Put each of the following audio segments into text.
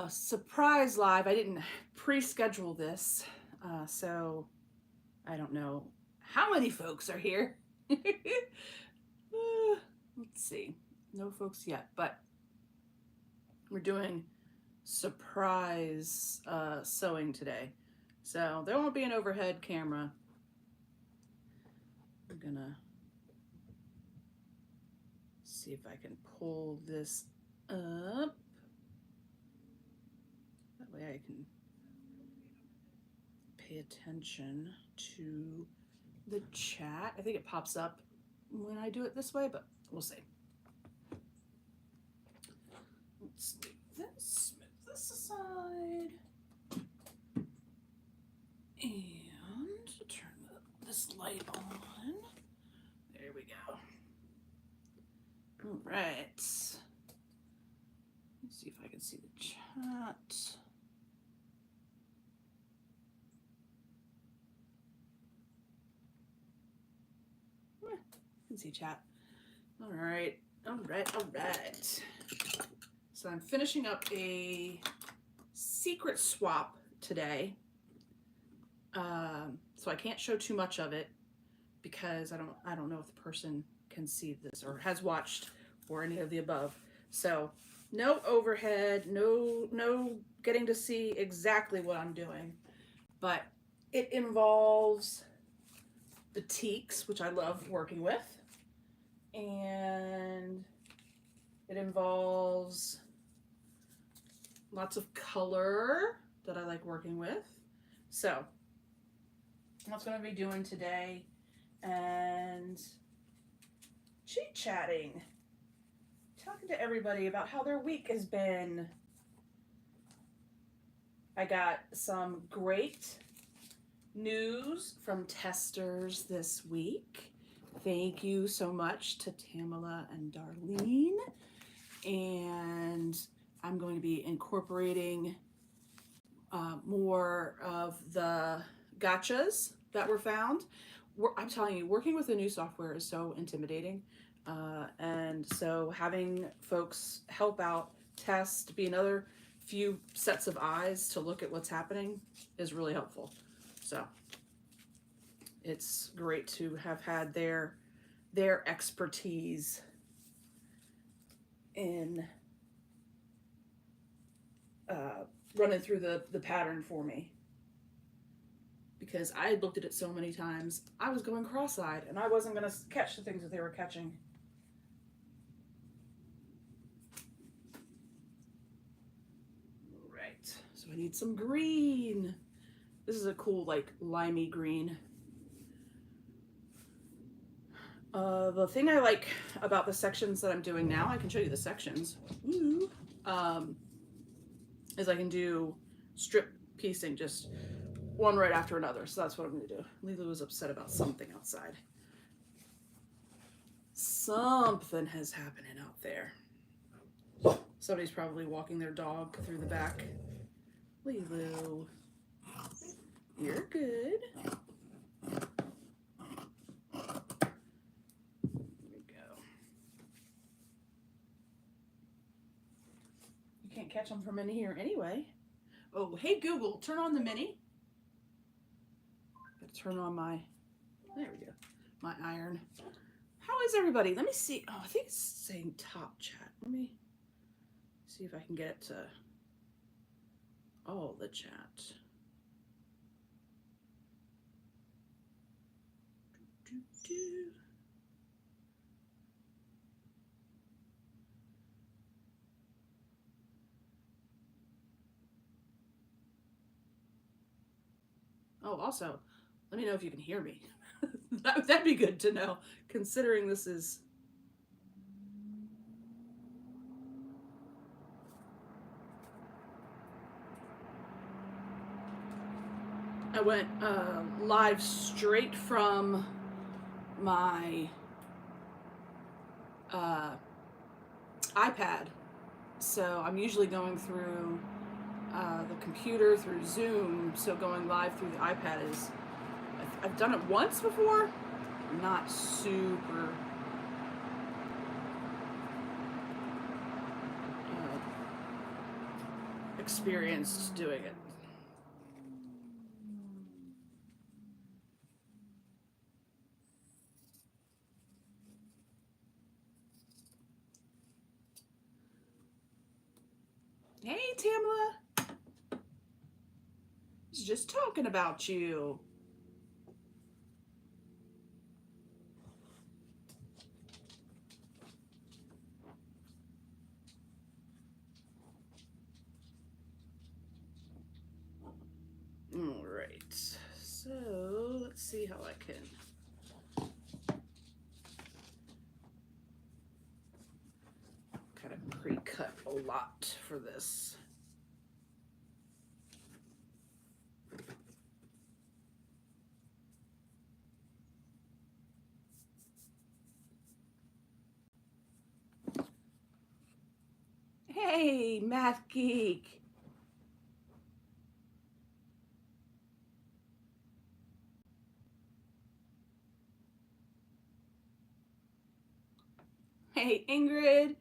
surprise live. I didn't pre-schedule this, so I don't know how many folks are here. Let's see. No folks yet, but we're doing surprise sewing today. So there won't be an overhead camera. I'm gonna see if I can pull this up. That way I can pay attention to the chat. I think it pops up when I do it this way, but we'll see. Let's move this aside. And turn this light on. There we go. All right. Let's see if I can see the chat. I can see chat. All right. So I'm finishing up a secret swap today. So I can't show too much of it because I don't know if the person can see this or has watched or any of the above. So no overhead, no getting to see exactly what I'm doing, but it involves batiks, which I love working with, and it involves lots of color that I like working with. So that's what I'm going to be doing today, and chit-chatting, talking to everybody about how their week has been. I got some great news from testers this week. Thank you so much to Tamala and Darlene. And I'm going to be incorporating more of the gotchas that were found. I'm telling you, working with the new software is so intimidating. And so having folks help out, test, be another few sets of eyes to look at what's happening is really helpful. So it's great to have had their expertise in running through the pattern for me, because I had looked at it so many times I was going cross-eyed and I wasn't going to catch the things that they were catching. Right, so I need some green. This is a cool, like, limey green. The thing I like about the sections that I'm doing now, I can show you the sections, is I can do strip piecing, just one right after another. So that's what I'm going to do. Lila was upset about something outside. Something has happening out there. Somebody's probably walking their dog through the back. Lilu, you're good. Catch them from in here anyway. Oh, hey Google, turn on the mini. Gotta turn on my, there we go, my iron. How is everybody? Let me see. Oh, I think it's saying top chat. Let me see if I can get it to all the chat. Oh, also, let me know if you can hear me. That'd be good to know, considering this is... I went live straight from my iPad. So I'm usually going through the computer through Zoom, so going live through the iPad is, I've done it once before, not super experienced doing it. Hey, Tamla. I was just talking about you. All right. So let's see how I can. Kind of pre-cut a lot for this. Hey, Math Geek. Hey, Ingrid.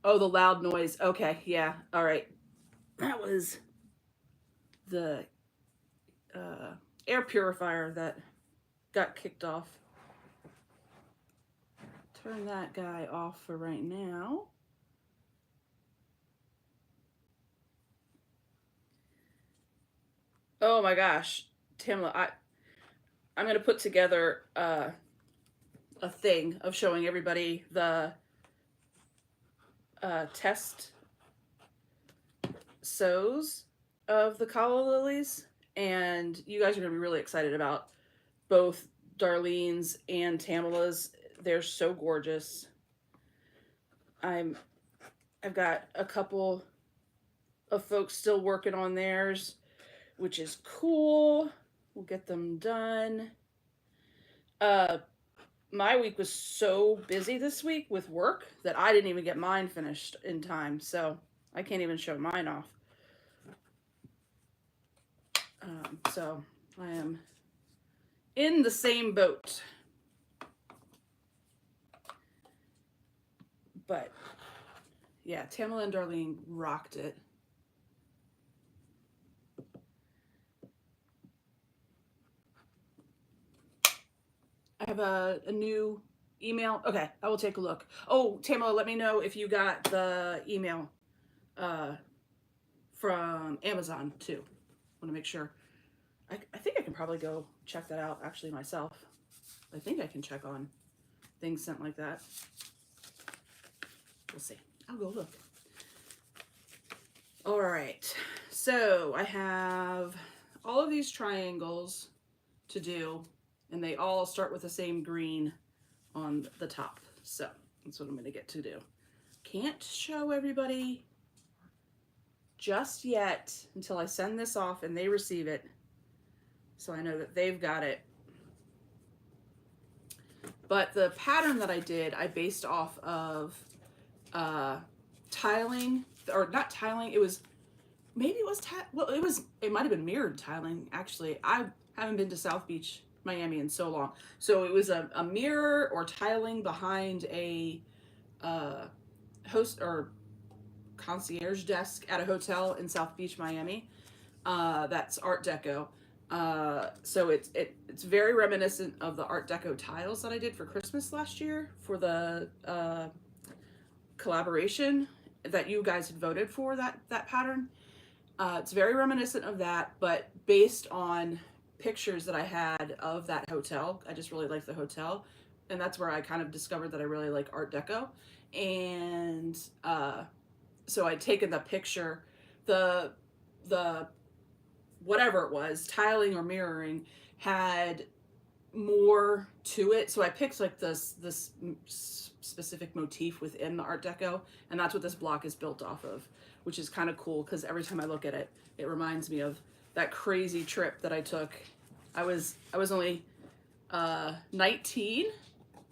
Oh, the loud noise. Okay, yeah. All right. That was the air purifier that got kicked off. Turn that guy off for right now. Oh my gosh, Tamla, I'm gonna put together a thing of showing everybody the test sows of the calla lilies, and you guys are gonna be really excited about both Darlene's and Tamala's. They're so gorgeous. I've got a couple of folks still working on theirs, which is cool. We'll get them done. My week was so busy this week with work that I didn't even get mine finished in time, so I can't even show mine off. So I am in the same boat. But yeah, Tamala and Darlene rocked it. I have a new email. Okay, I will take a look. Oh, Tamala, let me know if you got the email from Amazon too. I want to make sure. I think I can probably go check that out actually myself. I think I can check on things sent like that. We'll see. I'll go look. All right. So I have all of these triangles to do, and they all start with the same green on the top. So that's what I'm going to get to do. Can't show everybody just yet until I send this off and they receive it, so I know that they've got it. But the pattern that I did, I based off of tiling, or not tiling, it was, maybe it was, it might have been mirrored tiling, actually. I haven't been to South Beach, Miami in so long. So it was a mirror or tiling behind a host or concierge desk at a hotel in South Beach, Miami. That's Art Deco. So it's very reminiscent of the Art Deco tiles that I did for Christmas last year for the collaboration that you guys had voted for, that pattern. It's very reminiscent of that, but based on pictures that I had of that hotel. I just really liked the hotel, and that's where I kind of discovered that I really like Art Deco. And so I'd taken the picture, the whatever it was, tiling or mirroring, had more to it. So I picked like this specific motif within the Art Deco, and that's what this block is built off of, which is kind of cool because every time I look at it, it reminds me of that crazy trip that I took. I was only 19,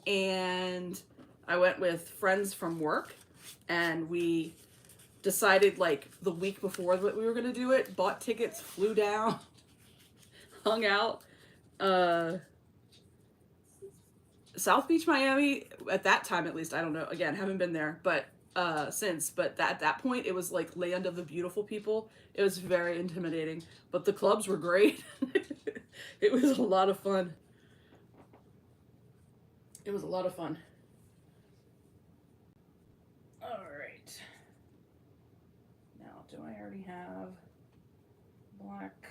and I went with friends from work, and we decided like the week before that we were going to do it, bought tickets, flew down, hung out. South Beach, Miami, at that time at least, I don't know, again, haven't been there, but since, but at that point it was like land of the beautiful people. It was very intimidating, but the clubs were great. It was a lot of fun. It was a lot of fun. All right. Now, do I already have black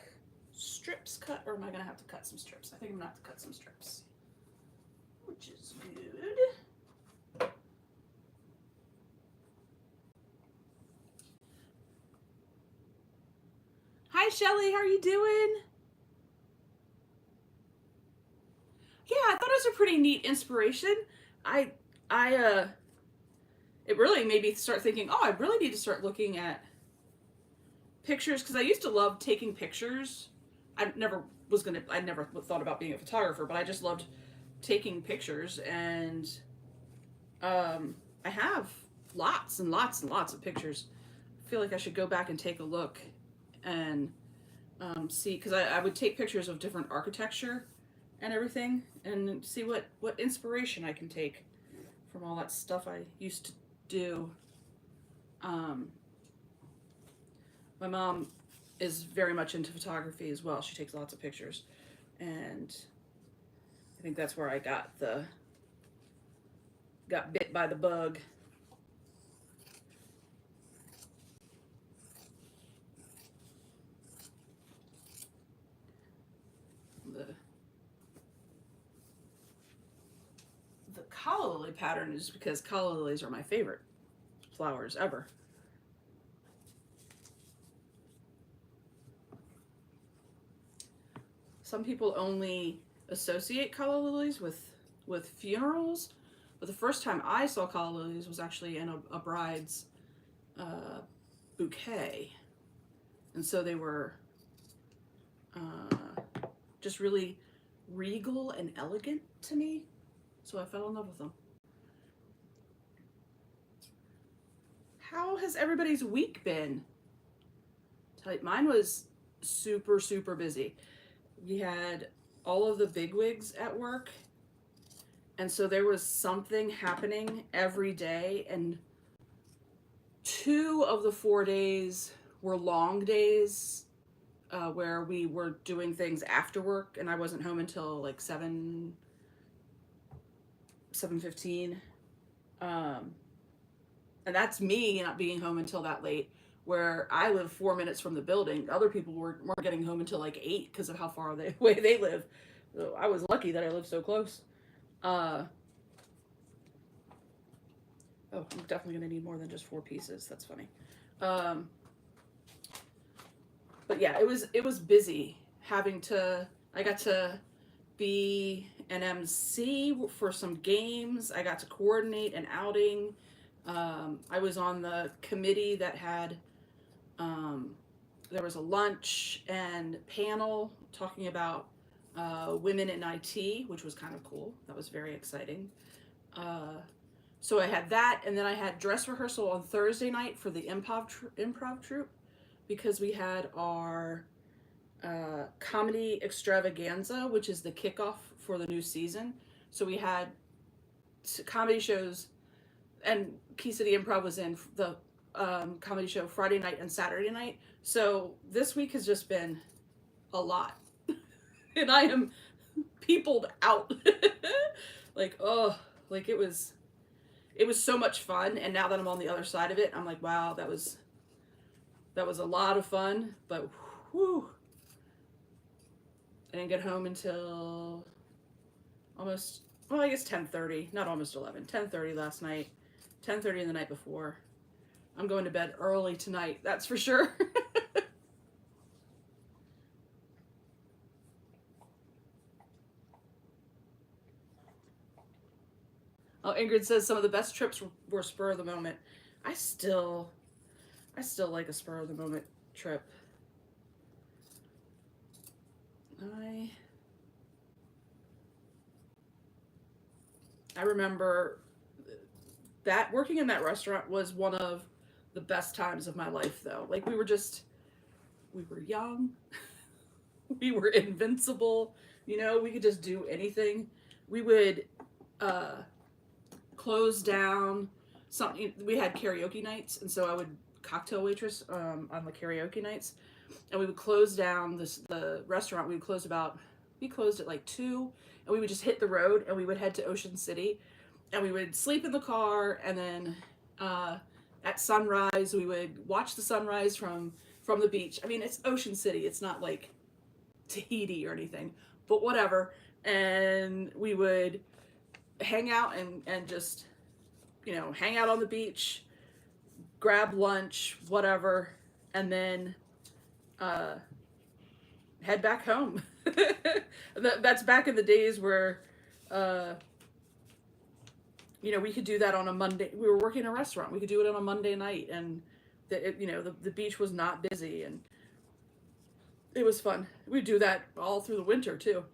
strips cut, or am I gonna have to cut some strips? I think I'm gonna have to cut some strips, which is good. Hi, Shelly. How are you doing? Yeah, I thought it was a pretty neat inspiration. I, I, it really made me start thinking, oh, I really need to start looking at pictures, because I used to love taking pictures. I never thought about being a photographer, but I just loved taking pictures, and I have lots and lots and lots of pictures. I feel like I should go back and take a look and see, because I would take pictures of different architecture and everything, and see what inspiration I can take from all that stuff I used to do. My mom is very much into photography as well. She takes lots of pictures, and I think that's where I got bit by the bug. The calla lily pattern is because calla lilies are my favorite flowers ever. Some people only associate calla lilies with funerals, but the first time I saw calla lilies was actually in a bride's bouquet, and so they were just really regal and elegant to me, so I fell in love with them. How has everybody's week been? Mine was super, super busy. We had all of the bigwigs at work, and so there was something happening every day, and 2 of the 4 days were long days, where we were doing things after work, and I wasn't home until like 7:15. And that's me not being home until that late, where I live 4 minutes from the building. Other people weren't getting home until like 8 because of how far away they live. So I was lucky that I lived so close. Oh, I'm definitely gonna need more than just 4 pieces. That's funny. But yeah, it was busy having to. I got to be an MC for some games. I got to coordinate an outing. I was on the committee that had, there was a lunch and panel talking about women in IT, which was kind of cool. That was very exciting. So I had that, and then I had dress rehearsal on Thursday night for the improv troupe, because we had our comedy extravaganza, which is the kickoff for the new season. So we had comedy shows, and Key City Improv was in the comedy show Friday night and Saturday night. So this week has just been a lot. And I am peopled out. Like, oh, like it was so much fun. And now that I'm on the other side of it, I'm like, wow, that was a lot of fun. But whew, I didn't get home until almost, well, I guess 10:30, not almost 11, 10:30 last night, 10:30 the night before. I'm going to bed early tonight, that's for sure. Oh, Ingrid says some of the best trips were spur of the moment. I still like a spur of the moment trip. I remember that working in that restaurant was one of the best times of my life, though. Like, we were young, we were invincible, we could just do anything. We would close down we had karaoke nights, and so I would cocktail waitress on the karaoke nights, and we would close down the restaurant. We closed at like 2, and we would just hit the road, and we would head to Ocean City, and we would sleep in the car, and then at sunrise we would watch the sunrise from the beach. I mean, it's Ocean City. It's not like Tahiti or anything, but whatever. And we would hang out and just, hang out on the beach, grab lunch, whatever, and then head back home. That's back in the days where, we could do that on a Monday. We were working in a restaurant. We could do it on a Monday night, and the beach was not busy, and it was fun. We'd do that all through the winter too.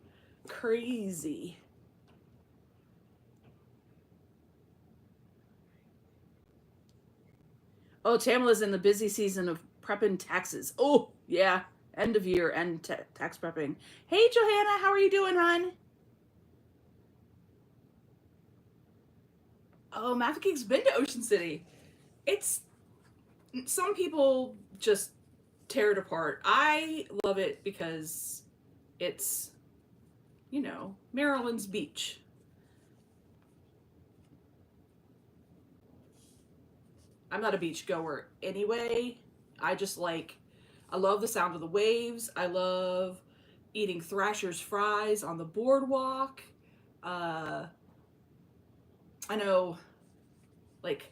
Crazy. Oh, Tamala's in the busy season of prepping taxes. Oh, yeah. End of year and tax prepping. Hey, Johanna, how are you doing, hon? Oh, Matthew Geek's been to Ocean City. It's Some people just tear it apart. I love it because it's, Maryland's beach. I'm not a beach goer anyway. I just I love the sound of the waves. I love eating Thrasher's fries on the boardwalk. Uh, I know, like,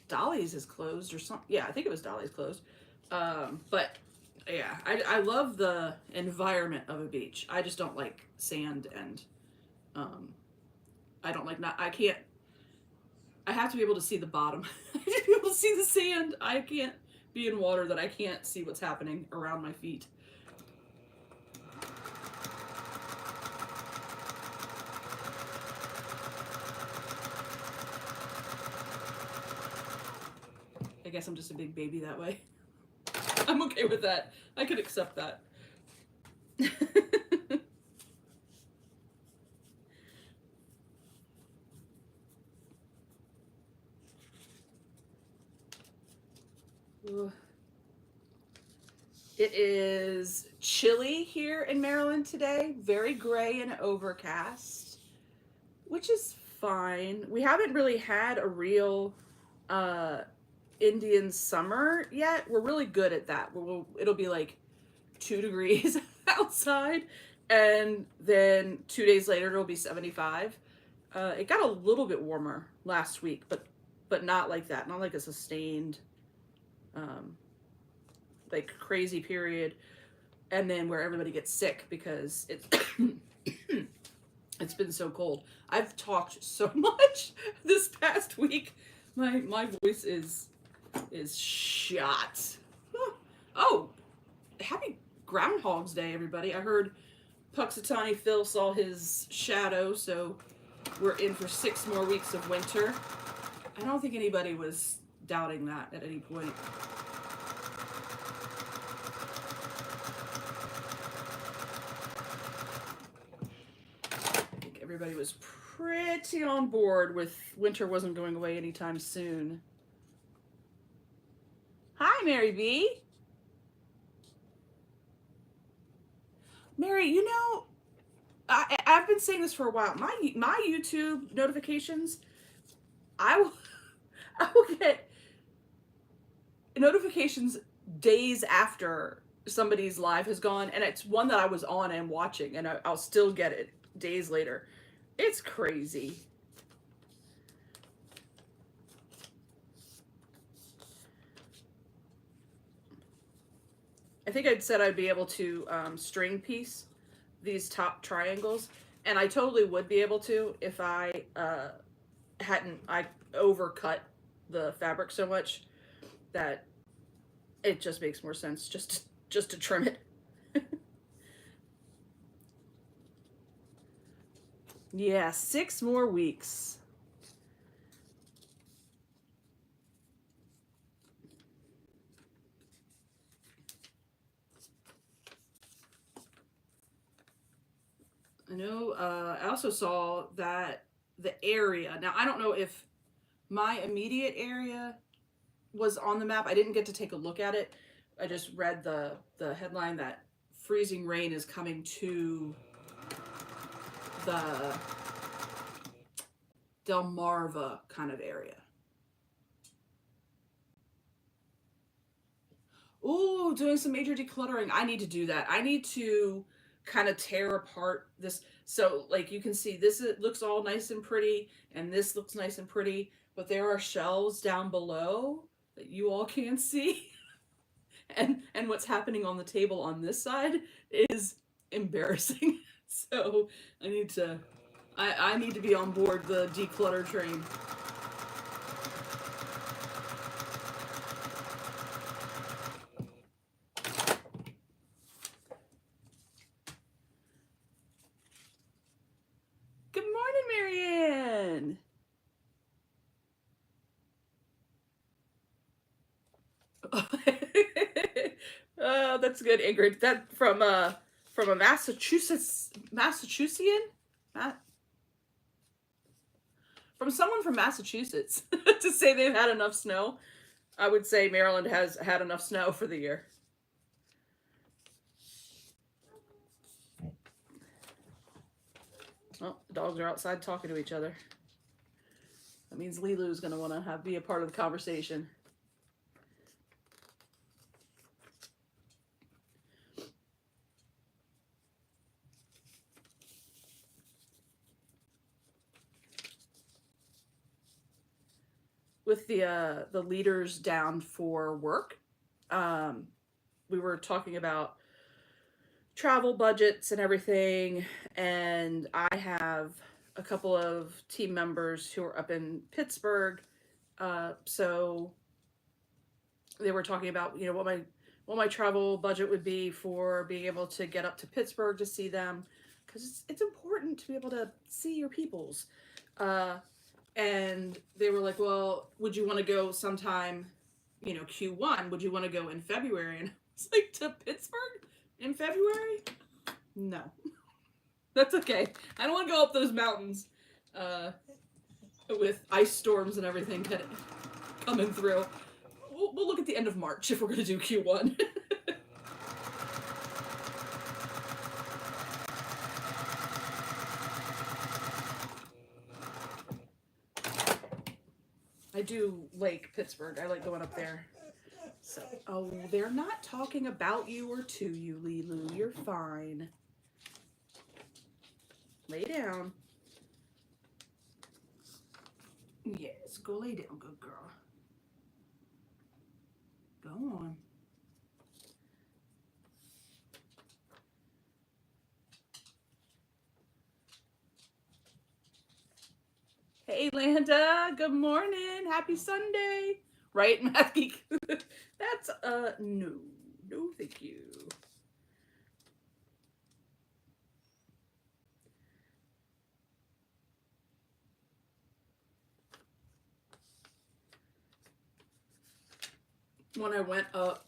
Dolly's is closed or something. Yeah, I think it was Dolly's closed. But yeah, I love the environment of a beach. I just don't like sand, and um, I don't like not. I can't. I have to be able to see the bottom. I have to be able to see the sand. I can't be in water that I can't see what's happening around my feet. I guess I'm just a big baby that way. I'm okay with that. I could accept that. It is chilly here in Maryland today, very gray and overcast, which is fine. We haven't really had a real uh, Indian summer yet. We're really good at that. It'll be like 2 degrees outside, and then 2 days later it'll be 75. It got a little bit warmer last week, but not like that. Not like a sustained um, like crazy period, and then where everybody gets sick because it's it's been so cold. I've talked so much this past week. My voice is shot. Oh, happy Groundhog's Day, everybody. I heard Puxatawny Phil saw his shadow, so we're in for 6 more weeks of winter. I don't think anybody was doubting that at any point. I think everybody was pretty on board with winter wasn't going away anytime soon. Hi, Mary B. Mary, I've been saying this for a while. My YouTube notifications, I will I will get notifications days after somebody's live has gone, and it's one that I was on and watching, and I'll still get it days later. It's crazy. I think I'd said I'd be able to string piece these top triangles, and I totally would be able to if I hadn't I overcut the fabric so much that it just makes more sense just to trim it. Yeah, 6 more weeks. I know. I also saw that the area. Now I don't know if my immediate area was on the map. I didn't get to take a look at it. I just read the headline that freezing rain is coming to the Delmarva kind of area. Ooh, doing some major decluttering. I need to do that. I need to kind of tear apart this. So, like you can see, looks all nice and pretty, and this looks nice and pretty, but there are shelves down below that you all can't see. And what's happening on the table on this side is embarrassing. So I need to be on board the declutter train. Good morning, Marianne. Oh, that's good, Ingrid. That from a Massachusettsian, from someone from Massachusetts to say they've had enough snow. I would say Maryland has had enough snow for the year. Well, the dogs are outside talking to each other. That means Lilu's going to want to be a part of the conversation. With the leaders down for work, we were talking about travel budgets and everything, and I have a couple of team members who are up in Pittsburgh, so they were talking about what my travel budget would be for being able to get up to Pittsburgh to see them, because it's important to be able to see your peoples. And they were like, well, would you want to go sometime, Q1? Would you want to go in February? And I was like, to Pittsburgh in February? No. That's okay. I don't want to go up those mountains with ice storms and everything coming through. We'll look at the end of March if we're going to do Q1. I do like Pittsburgh. I like going up there. So, oh, they're not talking about you or to you, Lilu. You're fine. Lay down. Yes, go lay down, good girl. Go on. Hey, Landa. Good morning. Happy Sunday. Right, Math Geek? That's, no. No, thank you. When I went up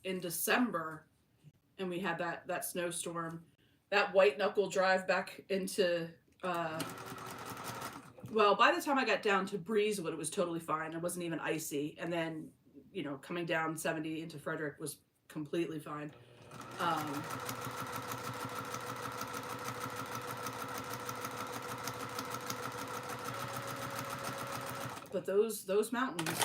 in December and we had that snowstorm, that white knuckle drive back into, well, by the time I got down to Breezewood, it was totally fine. It wasn't even icy. And then, coming down 70 into Frederick was completely fine. But those mountains,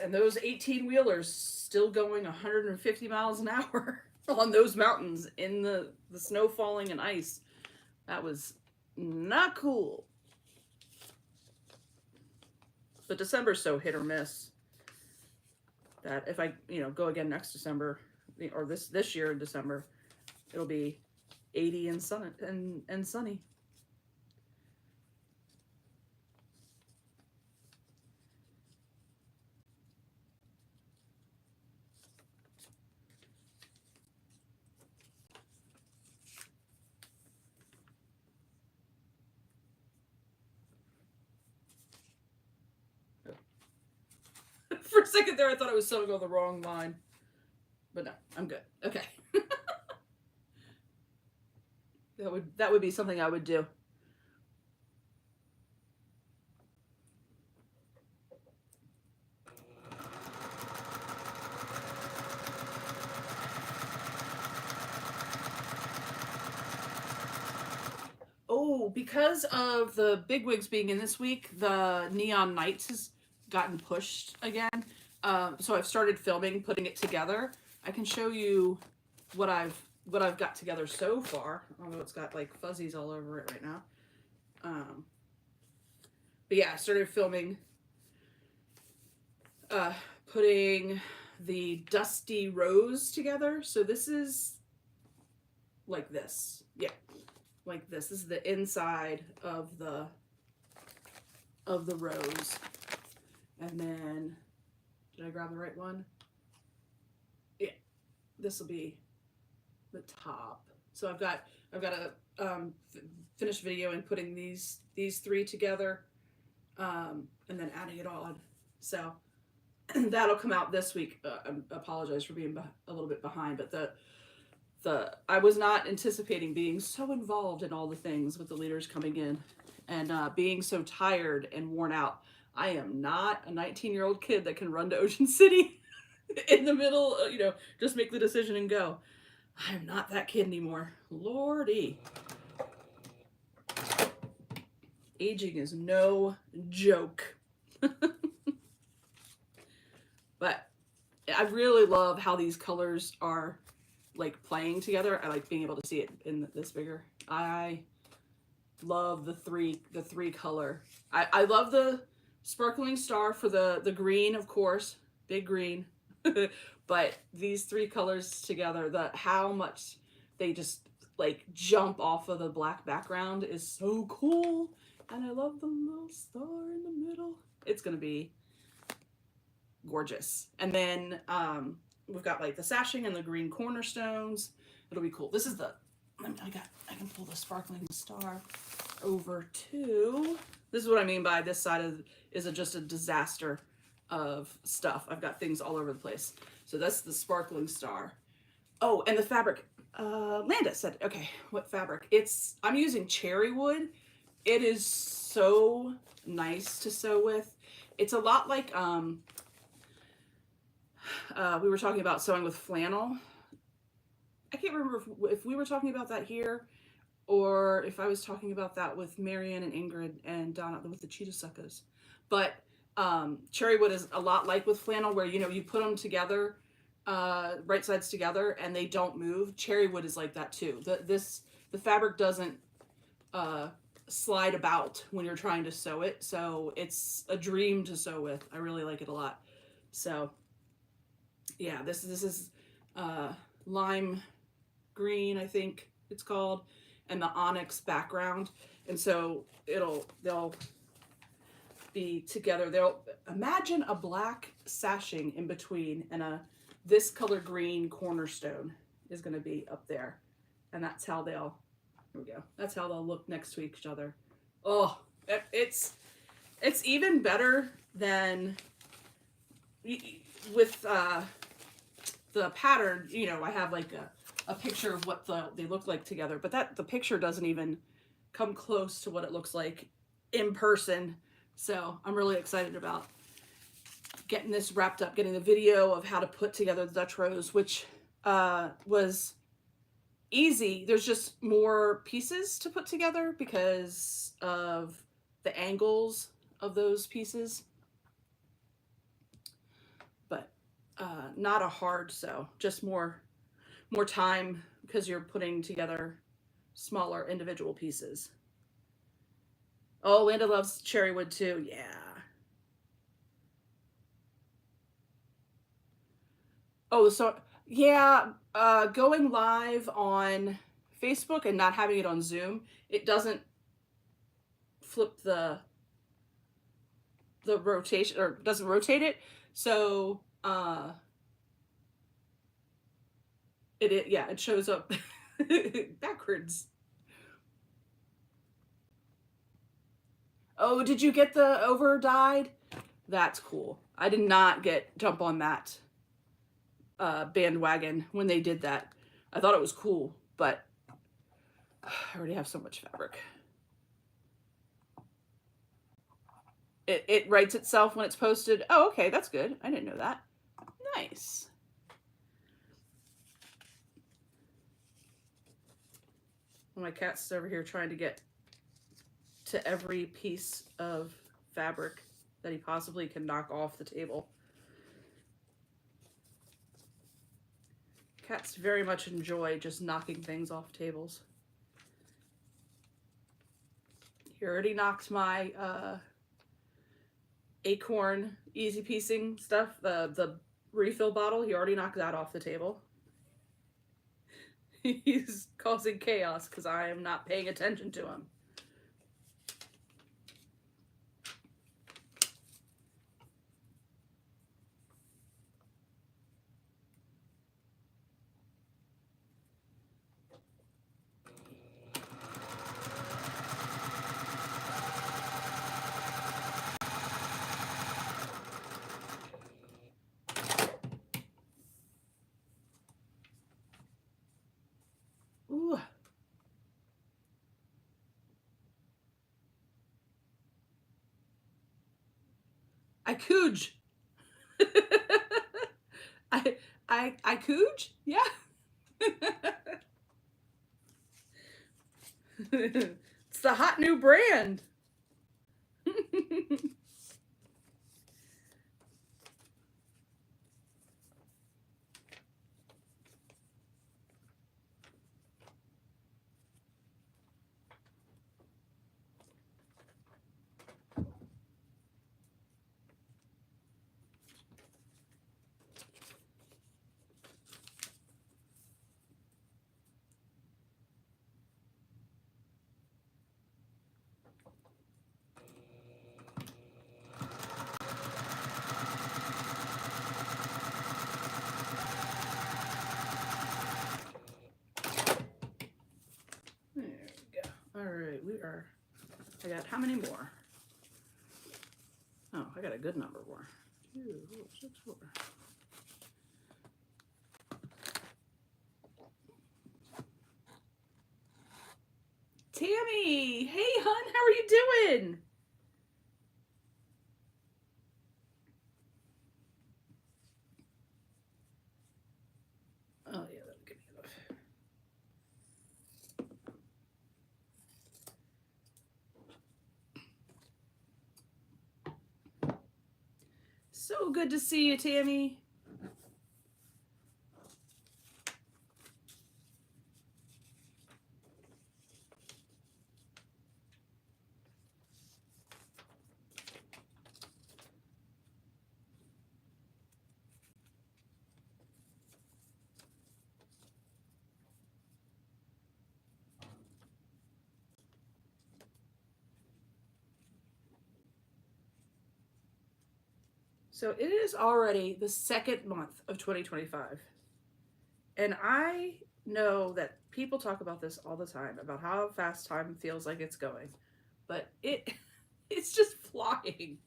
and those 18-wheelers still going 150 miles an hour on those mountains in the snow falling and ice. That was not cool. But December's so hit or miss that if I, go again next December, or this year in December, it'll be 80 and sunny. For a second there, I thought I was sewing on the wrong line. But no, I'm good. Okay. That would be something I would do. because of the big wigs being in this week, the Neon Nights has gotten pushed again. So I've started filming, putting it together. I can show you what I've got together so far, although it's got like fuzzies all over it right now. But yeah, I started filming, putting the Dusty Rose together. So this is like this. Yeah, like this. This is the inside of the rose. And then, did I grab the right one? Yeah, this will be the top. So I've got a finished video and putting these three together, and then adding it on. So that'll come out this week. I apologize for being a little bit behind, but I was not anticipating being so involved in all the things with the leaders coming in and being so tired and worn out. I am not a 19-year-old kid that can run to Ocean City in the middle, just make the decision and go. I'm not that kid anymore. Lordy. Aging is no joke. But I really love how these colors are like playing together. I like being able to see it in this bigger. I love the three color. I love the sparkling star for the green, of course, big green. But these three colors together, how much they just like jump off of the black background is so cool. And I love the little star in the middle. It's gonna be gorgeous. And then we've got like the sashing and the green cornerstones. It'll be cool. This is I can pull the sparkling star over too. This is what I mean by this side is just a disaster of stuff. I've got things all over the place. So that's the sparkling star. Oh, and the fabric. Landa said, okay, what fabric? I'm using cherry wood. It is so nice to sew with. It's a lot like we were talking about sewing with flannel. I can't remember if we were talking about that here or if I was talking about that with Marianne and Ingrid and Donna with the cheetah suckers. But cherry wood is a lot like with flannel where, you put them together, right sides together and they don't move. Cherry wood is like that too. The fabric doesn't slide about when you're trying to sew it. So it's a dream to sew with. I really like it a lot. So yeah, this is lime green, I think it's called, and the onyx background. And so they'll be together. They'll imagine a black sashing in between and this color green cornerstone is going to be up there. And that's how here we go. That's how they'll look next to each other. Oh, it's even better than with the pattern. I have like a picture of what they look like together, but the picture doesn't even come close to what it looks like in person. So I'm really excited about getting this wrapped up, getting the video of how to put together the Dutch rose, which was easy. There's just more pieces to put together because of the angles of those pieces. But not a hard sew, just more time because you're putting together smaller individual pieces. Oh, Linda loves cherry wood too. Yeah. Oh, so yeah, going live on Facebook and not having it on Zoom, it doesn't flip the rotation or doesn't rotate it. So it shows up backwards. Oh, did you get the over dyed? That's cool. I did not jump on that bandwagon when they did that. I thought it was cool, but I already have so much fabric. It writes itself when it's posted. Oh, okay, that's good. I didn't know that. Nice. My cat's over here trying to get to every piece of fabric that he possibly can knock off the table. Cats very much enjoy just knocking things off tables. He already knocked my acorn easy piecing stuff, the refill bottle. He already knocked that off the table. He's causing chaos because I am not paying attention to him. Ooh. I cooge. I cooge? Yeah. It's the hot new brand. There we go. All right, I got how many more? Oh, I got a good number more. 2, 4, 6, 4. Tammy, hey hun, how are you doing? Oh yeah, that'll give me enough. So good to see you, Tammy. So it is already the second month of 2025. And I know that people talk about this all the time about how fast time feels like it's going. But it's just flying.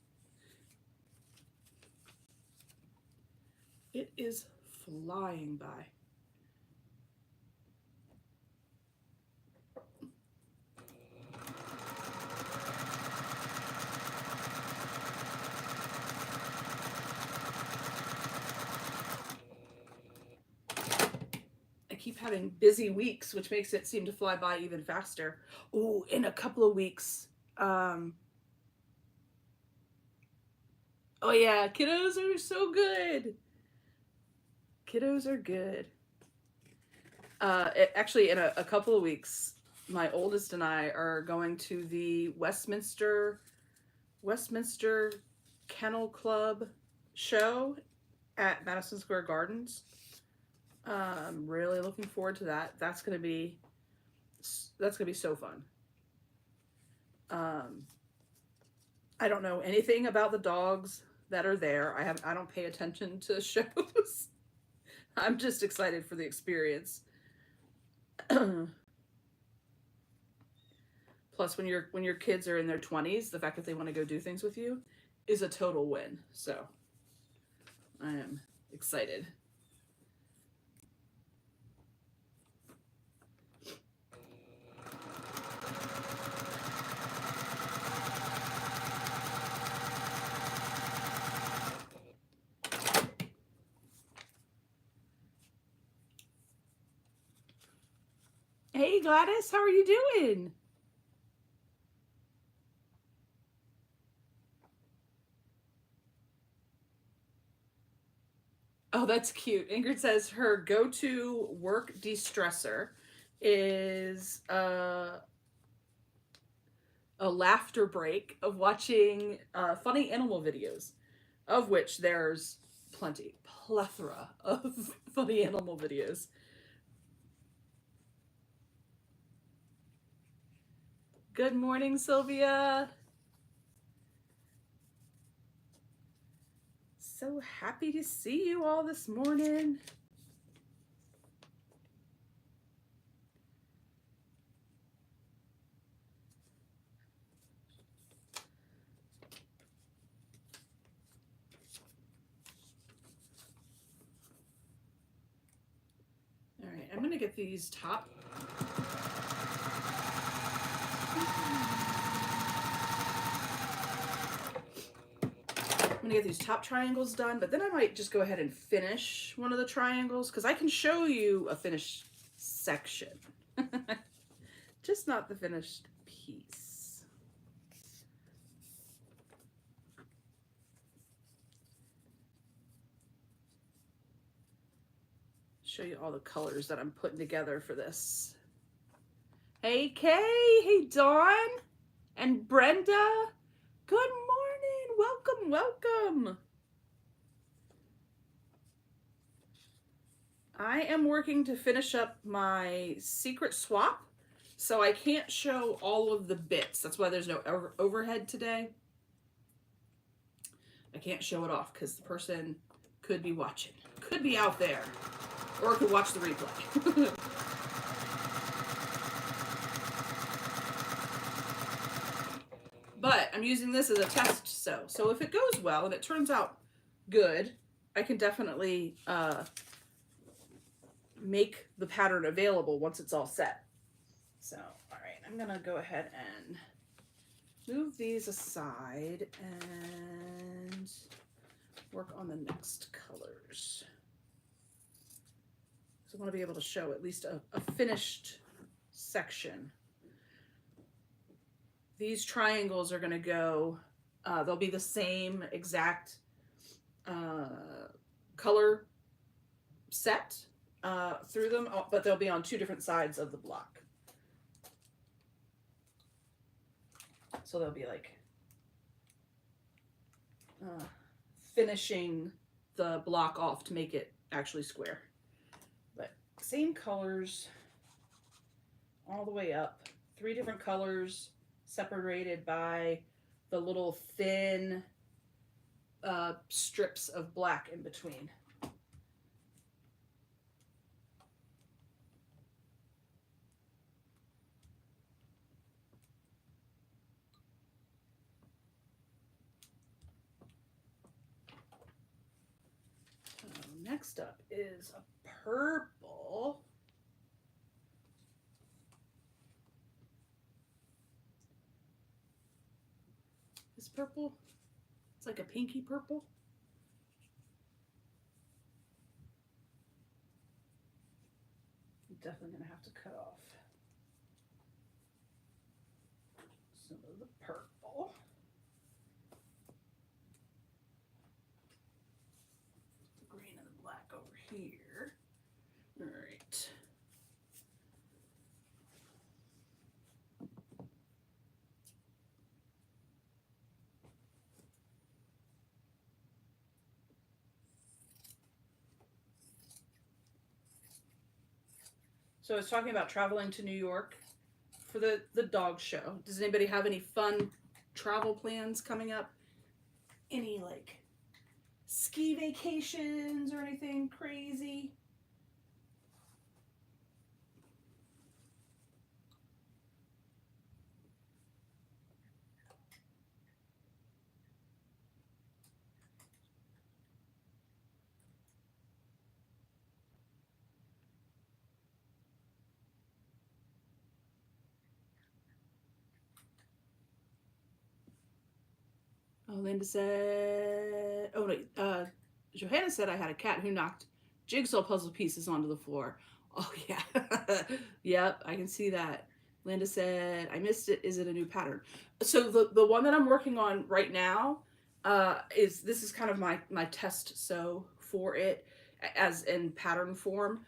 It is flying by. I keep having busy weeks, which makes it seem to fly by even faster. Oh, in a couple of weeks. Oh yeah, kiddos are so good. Kiddos are good. Actually, in a couple of weeks, my oldest and I are going to the Westminster Kennel Club show at Madison Square Gardens. I'm really looking forward to that. That's gonna be so fun. I don't know anything about the dogs that are there. I don't pay attention to shows. I'm just excited for the experience. Plus, when your kids are in their 20s, the fact that they want to go do things with you is a total win. So I am excited. Hey Gladys, how are you doing? Oh, that's cute. Ingrid says her go-to work de-stressor is a laughter break of watching funny animal videos, of which there's plenty, plethora of funny animal videos. Good morning, Sylvia. So happy to see you all this morning. All right, I'm gonna get these top. I'm gonna get these top triangles done, but then I might just go ahead and finish one of the triangles because I can show you a finished section, just not the finished piece. Show you all the colors that I'm putting together for this. Hey Kay, hey Dawn, and Brenda. Good morning, welcome, welcome. I am working to finish up my secret swap, so I can't show all of the bits. That's why there's no overhead today. I can't show it off because the person could be watching, could be out there, or could watch the replay. But I'm using this as a test sew. So if it goes well and it turns out good, I can definitely make the pattern available once it's all set. So, all right, I'm gonna go ahead and move these aside and work on the next colors. So I want to be able to show at least a finished section. These triangles are going to go, they'll be the same exact color set through them, but they'll be on two different sides of the block. So they'll be like finishing the block off to make it actually square. But same colors all the way up, 3 different colors separated by the little thin strips of black in between. Next up is a purple. This purple, it's like a pinky purple. I'm definitely gonna have to cut off some of the purple. The green and the black over here. All right. So I was talking about traveling to New York for the dog show. Does anybody have any fun travel plans coming up? Any like ski vacations or anything crazy? Oh, Linda said, oh, wait, Johanna said I had a cat who knocked jigsaw puzzle pieces onto the floor. Oh, yeah. Yep, I can see that. Linda said, I missed it. Is it a new pattern? So the one that I'm working on right now this is kind of my test sew for it. as in pattern form.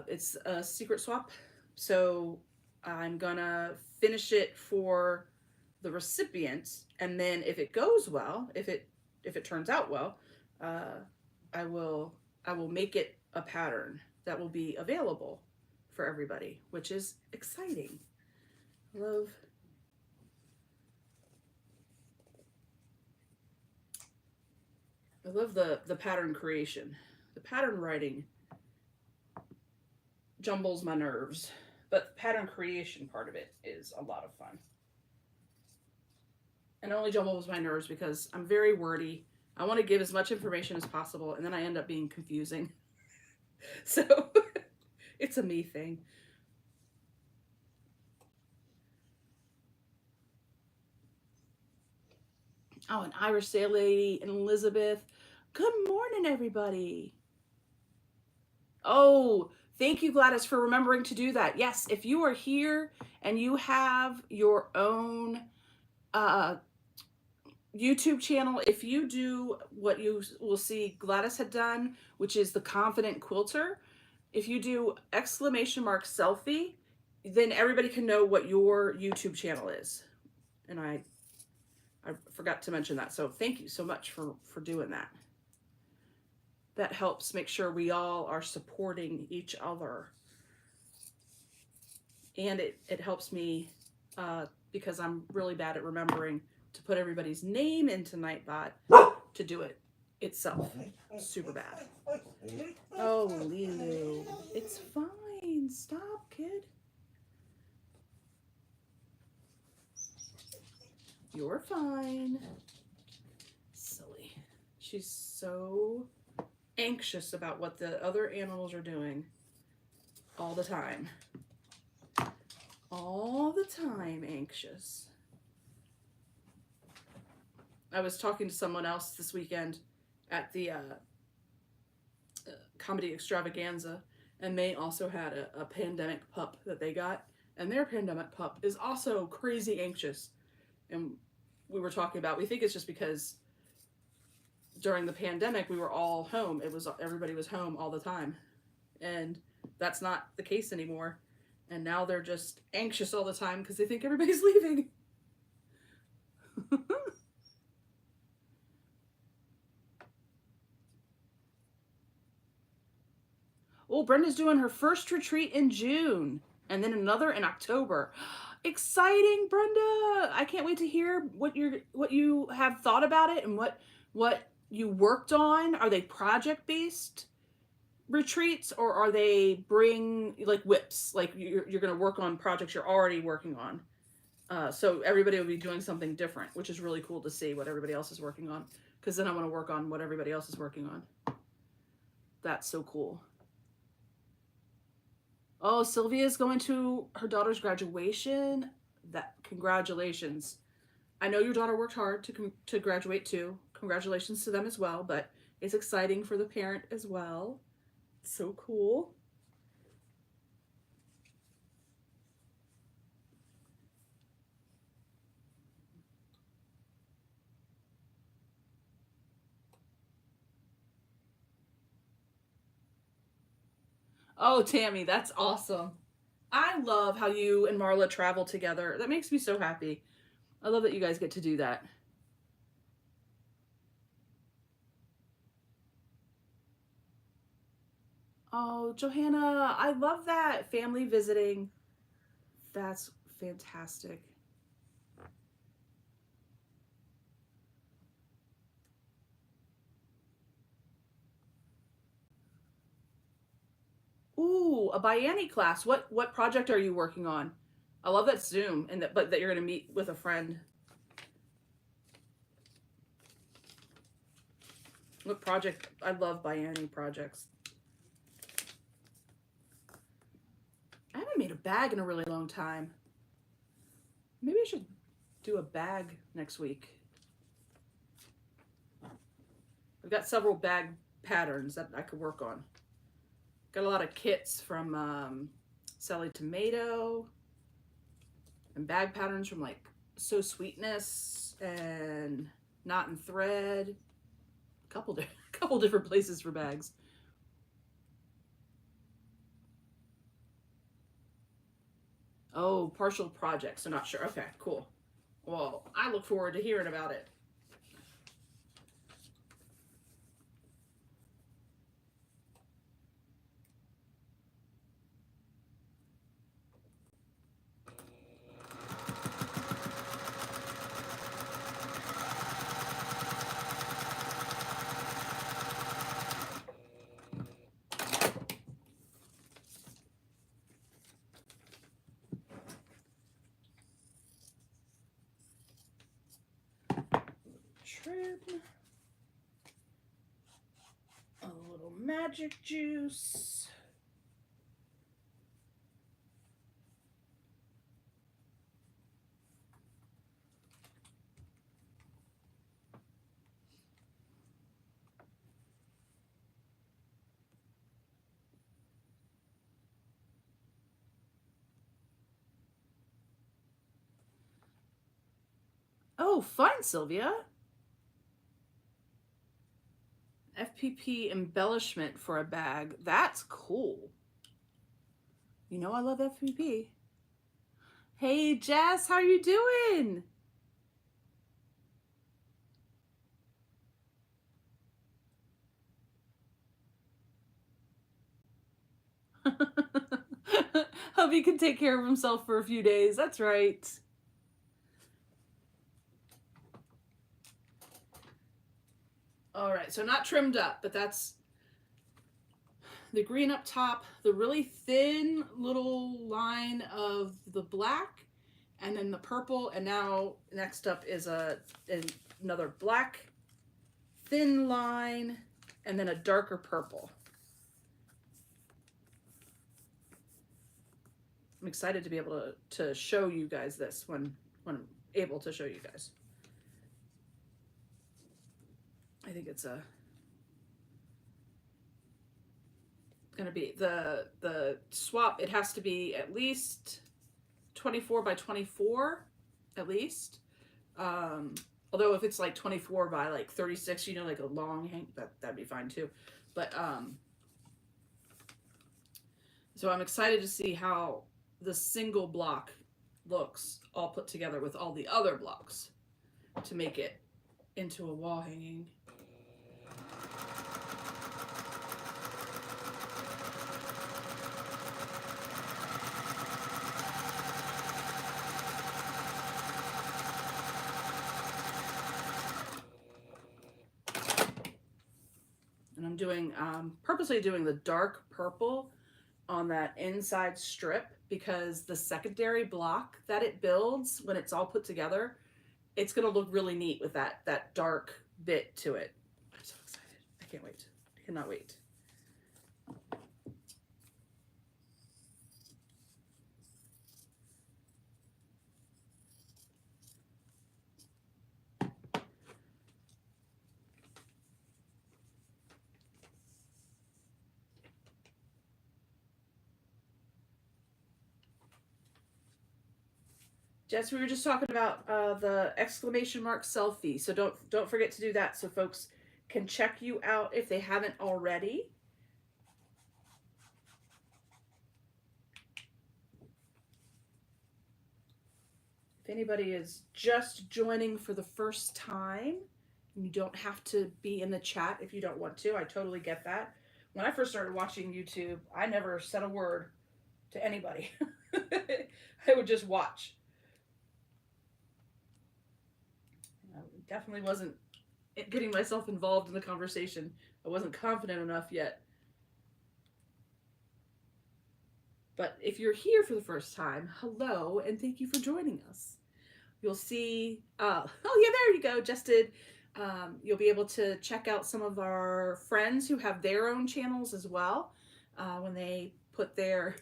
It's a secret swap, so I'm gonna finish it for the recipient, and then if it goes well, if it turns out well, uh, I will I will make it a pattern that will be available for everybody, which is exciting. I love the pattern creation. The pattern writing jumbles my nerves, but the pattern creation part of it is a lot of fun. And it only jumbles my nerves because I'm very wordy. I want to give as much information as possible, and then I end up being confusing. So it's a me thing. Oh, and Irish Sail Lady and Elizabeth. Good morning, everybody. Oh, thank you, Gladys, for remembering to do that. Yes, if you are here and you have your own uh, YouTube channel, if you do what you will see Gladys had done, which is the Confident Quilter, if you do exclamation mark selfie, then everybody can know what your YouTube channel is. And I forgot to mention that. So thank you so much for doing that. That helps make sure we all are supporting each other. And it helps me because I'm really bad at remembering to put everybody's name into Nightbot to do it itself. Super bad. Oh, Lilu. It's fine. Stop, kid. You're fine. Silly. She's so anxious about what the other animals are doing all the time. All the time anxious. I was talking to someone else this weekend at the comedy extravaganza, and they also had a pandemic pup that they got, and their pandemic pup is also crazy anxious. And we were talking about, we think it's just because during the pandemic we were all home. Everybody was home all the time, and that's not the case anymore. And now they're just anxious all the time because they think everybody's leaving. Oh, Brenda's doing her first retreat in June and then another in October. Exciting, Brenda. I can't wait to hear what you have thought about it and what you worked on. Are they project-based retreats, or are they bring like whips? Like you're going to work on projects you're already working on. So everybody will be doing something different, which is really cool to see what everybody else is working on, because then I want to work on what everybody else is working on. That's so cool. Oh, Sylvia's going to her daughter's graduation. Congratulations. I know your daughter worked hard to graduate too. Congratulations to them as well, but it's exciting for the parent as well. So cool. Oh, Tammy, that's awesome. I love how you and Marla travel together. That makes me so happy. I love that you guys get to do that. Oh, Johanna, I love that. Family visiting. That's fantastic. Ooh, a Biani class. What project are you working on? I love that Zoom and that you're gonna meet with a friend. What project? I love Biani projects. I haven't made a bag in a really long time. Maybe I should do a bag next week. I've got several bag patterns that I could work on. Got a lot of kits from Sally Tomato and bag patterns from like So Sweetness and Knot and Thread. Couple different places for bags. Oh, partial project, so not sure. Okay, cool. Well, I look forward to hearing about it. Trim. A little magic juice. Oh, fine, Sylvia. FPP embellishment for a bag. That's cool. You know I love FPP. Hey, Jess, how you doing? Hubby can take care of himself for a few days. That's right. All right, so not trimmed up, but that's the green up top, the really thin little line of the black, and then the purple, and now next up is another black thin line, and then a darker purple. I'm excited to be able to show you guys this when I'm able to show you guys. I think it's gonna be the swap. It has to be at least 24 by 24, at least. Although if it's like 24 by like 36, you know, like a long hang, that'd be fine too. But so I'm excited to see how the single block looks all put together with all the other blocks to make it into a wall hanging. And I'm doing purposely doing the dark purple on that inside strip because the secondary block that it builds when it's all put together, it's going to look really neat with that dark bit to it. I'm so excited. I can't wait. I cannot wait. Jess, we were just talking about the exclamation mark selfie, so don't forget to do that so folks can check you out if they haven't already. If anybody is just joining for the first time, you don't have to be in the chat if you don't want to. I totally get that. When I first started watching YouTube, I never said a word to anybody. I would just watch. I definitely wasn't getting myself involved in the conversation. I wasn't confident enough yet. But if you're here for the first time, hello, and thank you for joining us. You'll see, oh yeah, there you go, just did. You'll be able to check out some of our friends who have their own channels as well. When they put their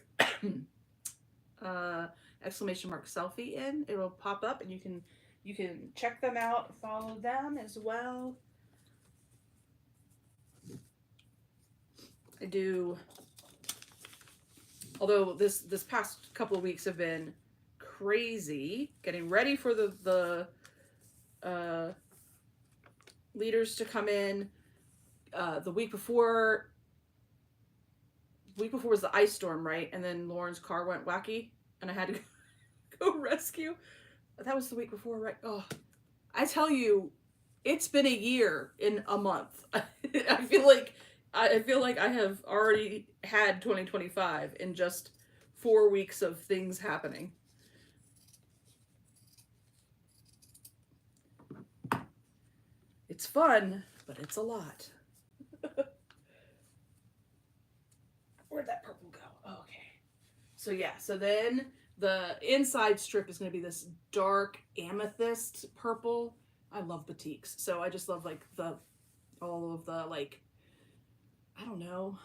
exclamation mark selfie in, it will pop up and you can check them out, follow them as well. I do, although this past couple of weeks have been crazy, getting ready for the leaders to come in. The week before was the ice storm, right? And then Lauren's car went wacky, and I had to go rescue. That was the week before, right? Oh, I tell you, it's been a year in a month. I feel like I have already had 2025 in just 4 weeks of things happening. It's fun, but it's a lot. Where'd that purple go? Oh, okay. So yeah, so then the inside strip is going to be this dark amethyst purple. I love batiks, so I just love like the all of the like, I don't know,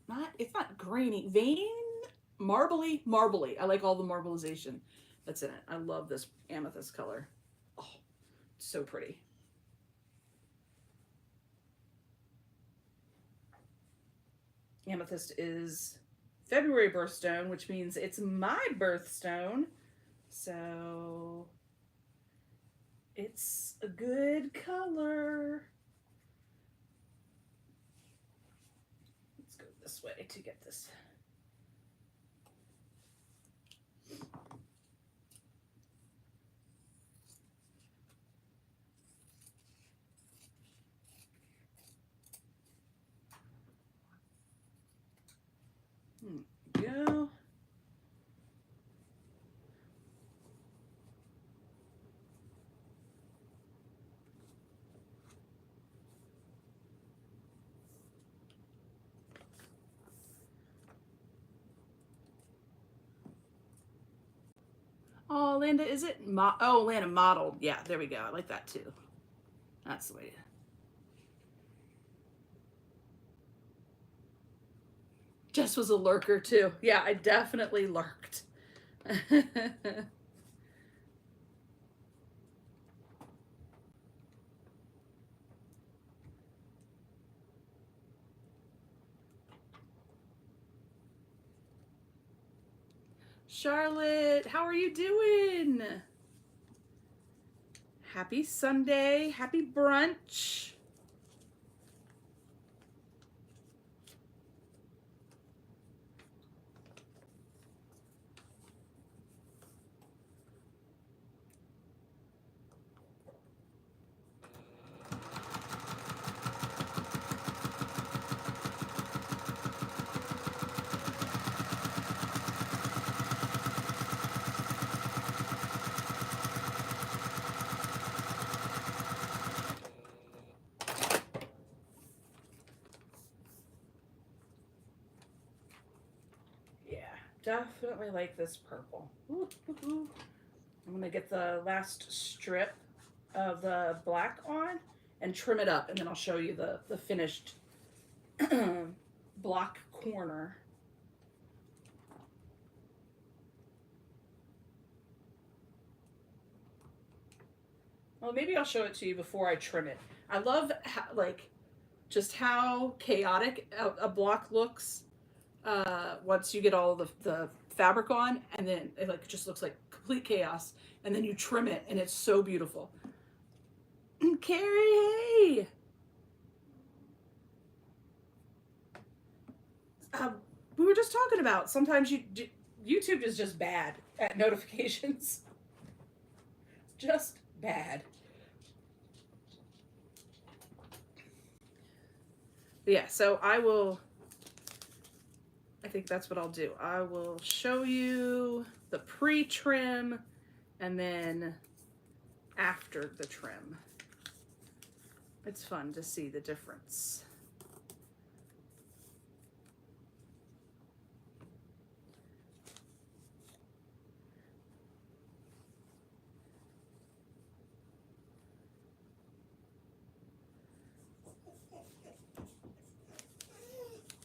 not it's not grainy, vein, marbly. I like all the marbleization that's in it. I love this amethyst color. Oh, so pretty. Amethyst is February birthstone, which means it's my birthstone. So it's a good color. Let's go this way to get this. Go. Oh, Landa, is it? Oh, Landa modeled. Yeah, there we go. I like that too. That's the way. Jess was a lurker too. Yeah, I definitely lurked. Charlotte, how are you doing? Happy Sunday. Happy brunch. Yeah, definitely like this purple. Ooh, ooh, ooh. I'm gonna get the last strip of the black on and trim it up, and then I'll show you the finished block corner. Well, maybe I'll show it to you before I trim it. I love like just how chaotic a block looks once you get all the fabric on, and then it like just looks like complete chaos, and then you trim it, and it's so beautiful. Carrie, hey. Um, we were just talking about sometimes YouTube is just bad at notifications. Just bad. But yeah, so I think that's what I'll do. I will show you the pre-trim and then after the trim. It's fun to see the difference.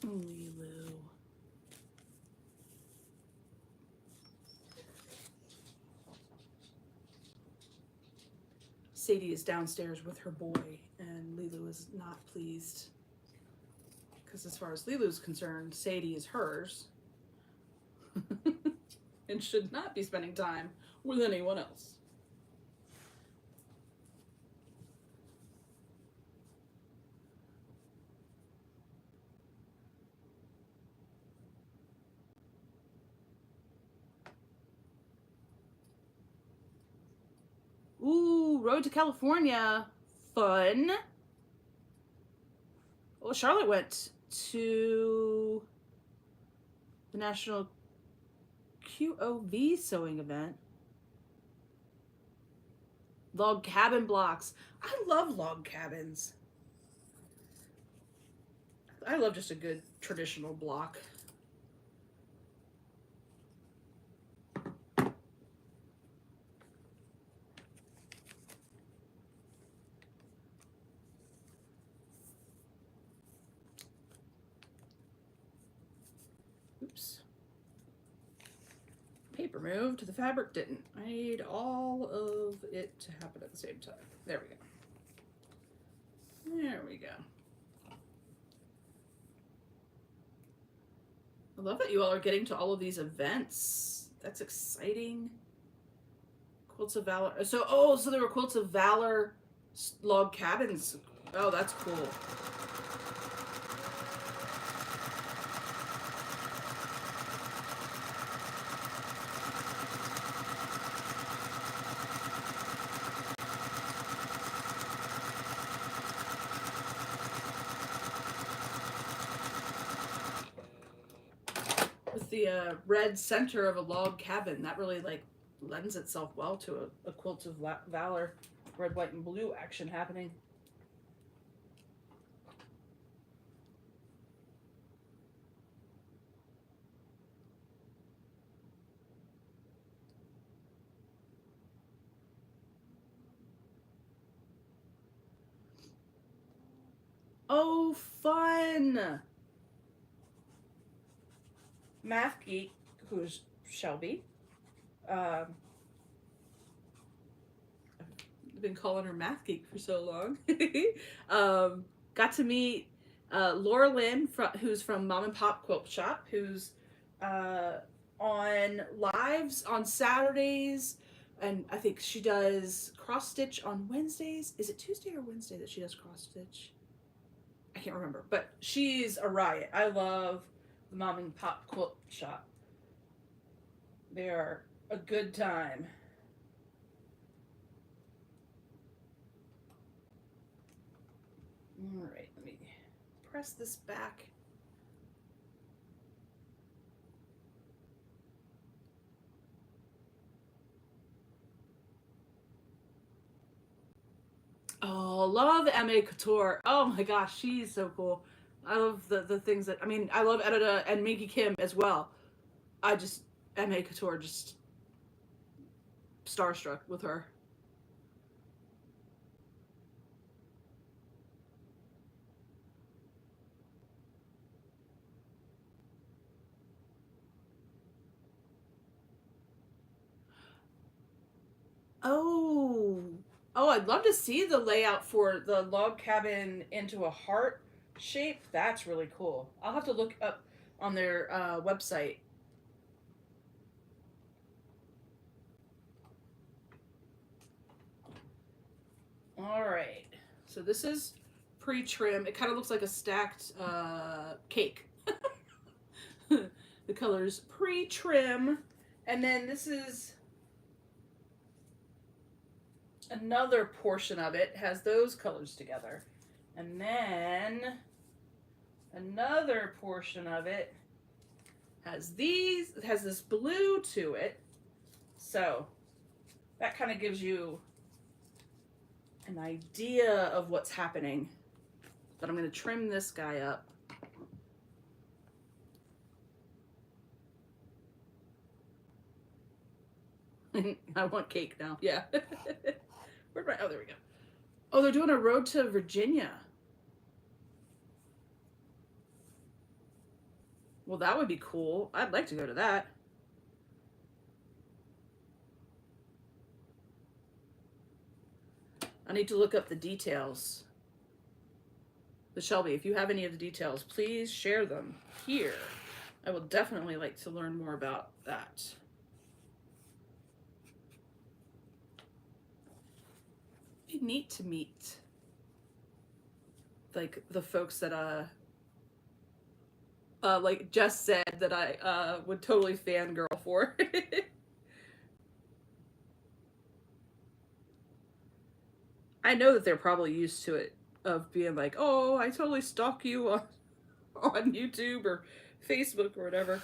Lulu. Sadie is downstairs with her boy, and Lulu is not pleased. Because as far as Lilu's concerned, Sadie is hers. And should not be spending time with anyone else. Ooh, Road to California. Fun. Well, Charlotte went to the National QOV sewing event. Log cabin blocks. I love log cabins. I love just a good traditional block. Oops. Paper moved, the fabric didn't. I need all of it to happen at the same time. There we go. There we go. I love that you all are getting to all of these events. That's exciting. Quilts of Valor. So there were Quilts of Valor log cabins. Oh, that's cool. With the red center of a log cabin, that really like lends itself well to a Quilt of Valor, red, white, and blue action happening. Oh, fun! Math Geek, who's Shelby, I've been calling her Math Geek for so long, got to meet Laura Lynn, who's from Mom and Pop Quilt Shop, who's on lives on Saturdays, and I think she does cross stitch on Wednesdays. Is it Tuesday or Wednesday that she does cross stitch? I can't remember, but she's a riot. I love the Mom and Pop Quilt Shop. They are a good time. All right, let me press this back. Oh, love M.A. Couture. Oh my gosh, she's so cool. I love the things that, I mean, I love Edita and Minky Kim as well. I just, M.A. Couture, just starstruck with her. Oh, oh, I'd love to see the layout for the log cabin into a heart shape. That's really cool. I'll have to look up on their website. All right, so this is pre-trim. It kind of looks like a stacked cake. The colors pre-trim, and then this is another portion of it has those colors together, and then another portion of it has this blue to it. So that kind of gives you an idea of what's happening. But I'm going to trim this guy up. I want cake now. Yeah. Where'd my, oh, there we go. Oh, they're doing a road to Virginia. Well, that would be cool. I'd like to go to that. I need to look up the details. But Shelby, if you have any of the details, please share them here. I will definitely like to learn more about that. It'd be neat to meet like the folks that like Jess said that I would totally fangirl for. I know that they're probably used to it of being like, oh, I totally stalk you on YouTube or Facebook or whatever.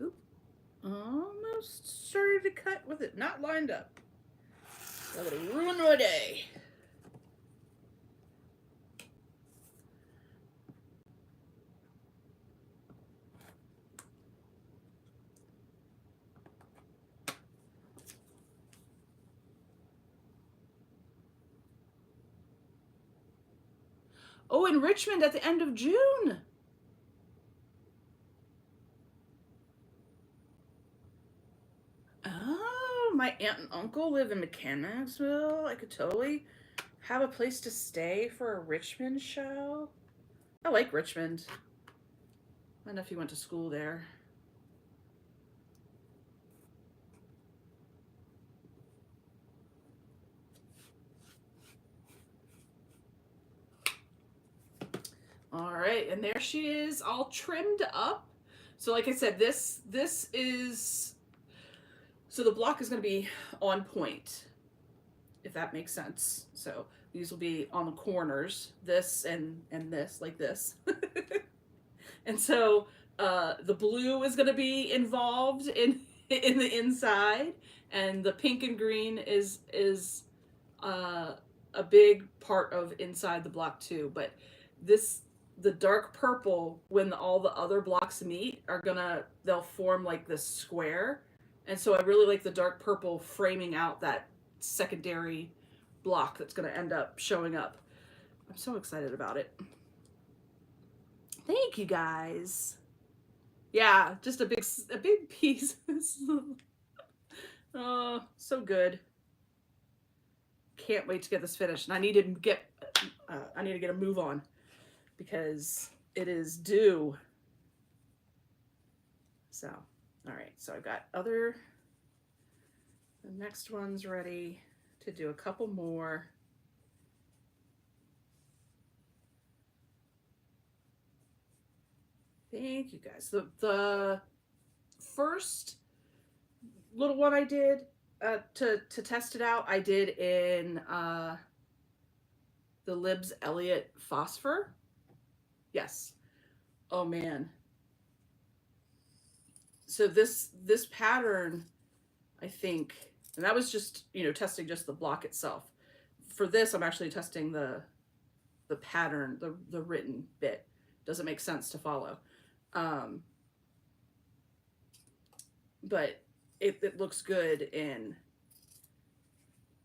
Oop, almost started to cut with it not lined up. That would have ruined my day. Oh, in Richmond at the end of June. Oh, my aunt and uncle live in Mechanicsville. I could totally have a place to stay for a Richmond show. I like Richmond. My nephew went to school there. All right, and there she is, all trimmed up. So like I said, this is, so the block is going to be on point, if that makes sense. So these will be on the corners, this and this, like this. And so the blue is going to be involved in the inside, and the pink and green is a big part of inside the block too. But this, the dark purple, when all the other blocks meet, they'll form like this square. And so I really like the dark purple framing out that secondary block that's going to end up showing up. I'm so excited about it. Thank you guys. Yeah, just a big piece. Oh, so good. Can't wait to get this finished. And I need to get a move on because it is due. So, all right. So I've got the next one's ready to do a couple more. Thank you guys. The first little one I did to test it out, I did in the Libs Elliott Phosphor. Yes. Oh man. So this pattern, I think, and that was just, testing just the block itself. For this, I'm actually testing the pattern, the written bit. Doesn't make sense to follow. But it looks good in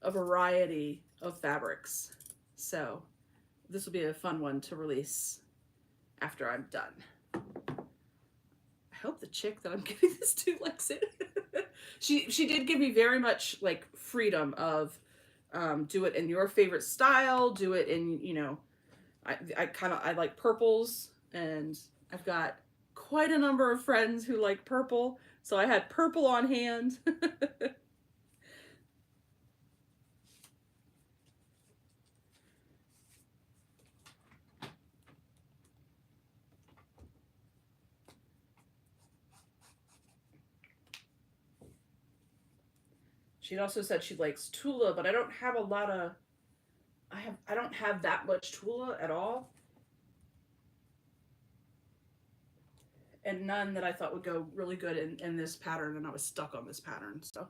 a variety of fabrics. So this will be a fun one to release after I'm done. I hope the chick that I'm giving this to likes it. She did give me very much like freedom of do it in your favorite style, do it in, I like purples, and I've got quite a number of friends who like purple, so I had purple on hand. She also said she likes Tula, but I don't have a lot of, I don't have that much Tula at all. And none that I thought would go really good in this pattern, and I was stuck on this pattern, so.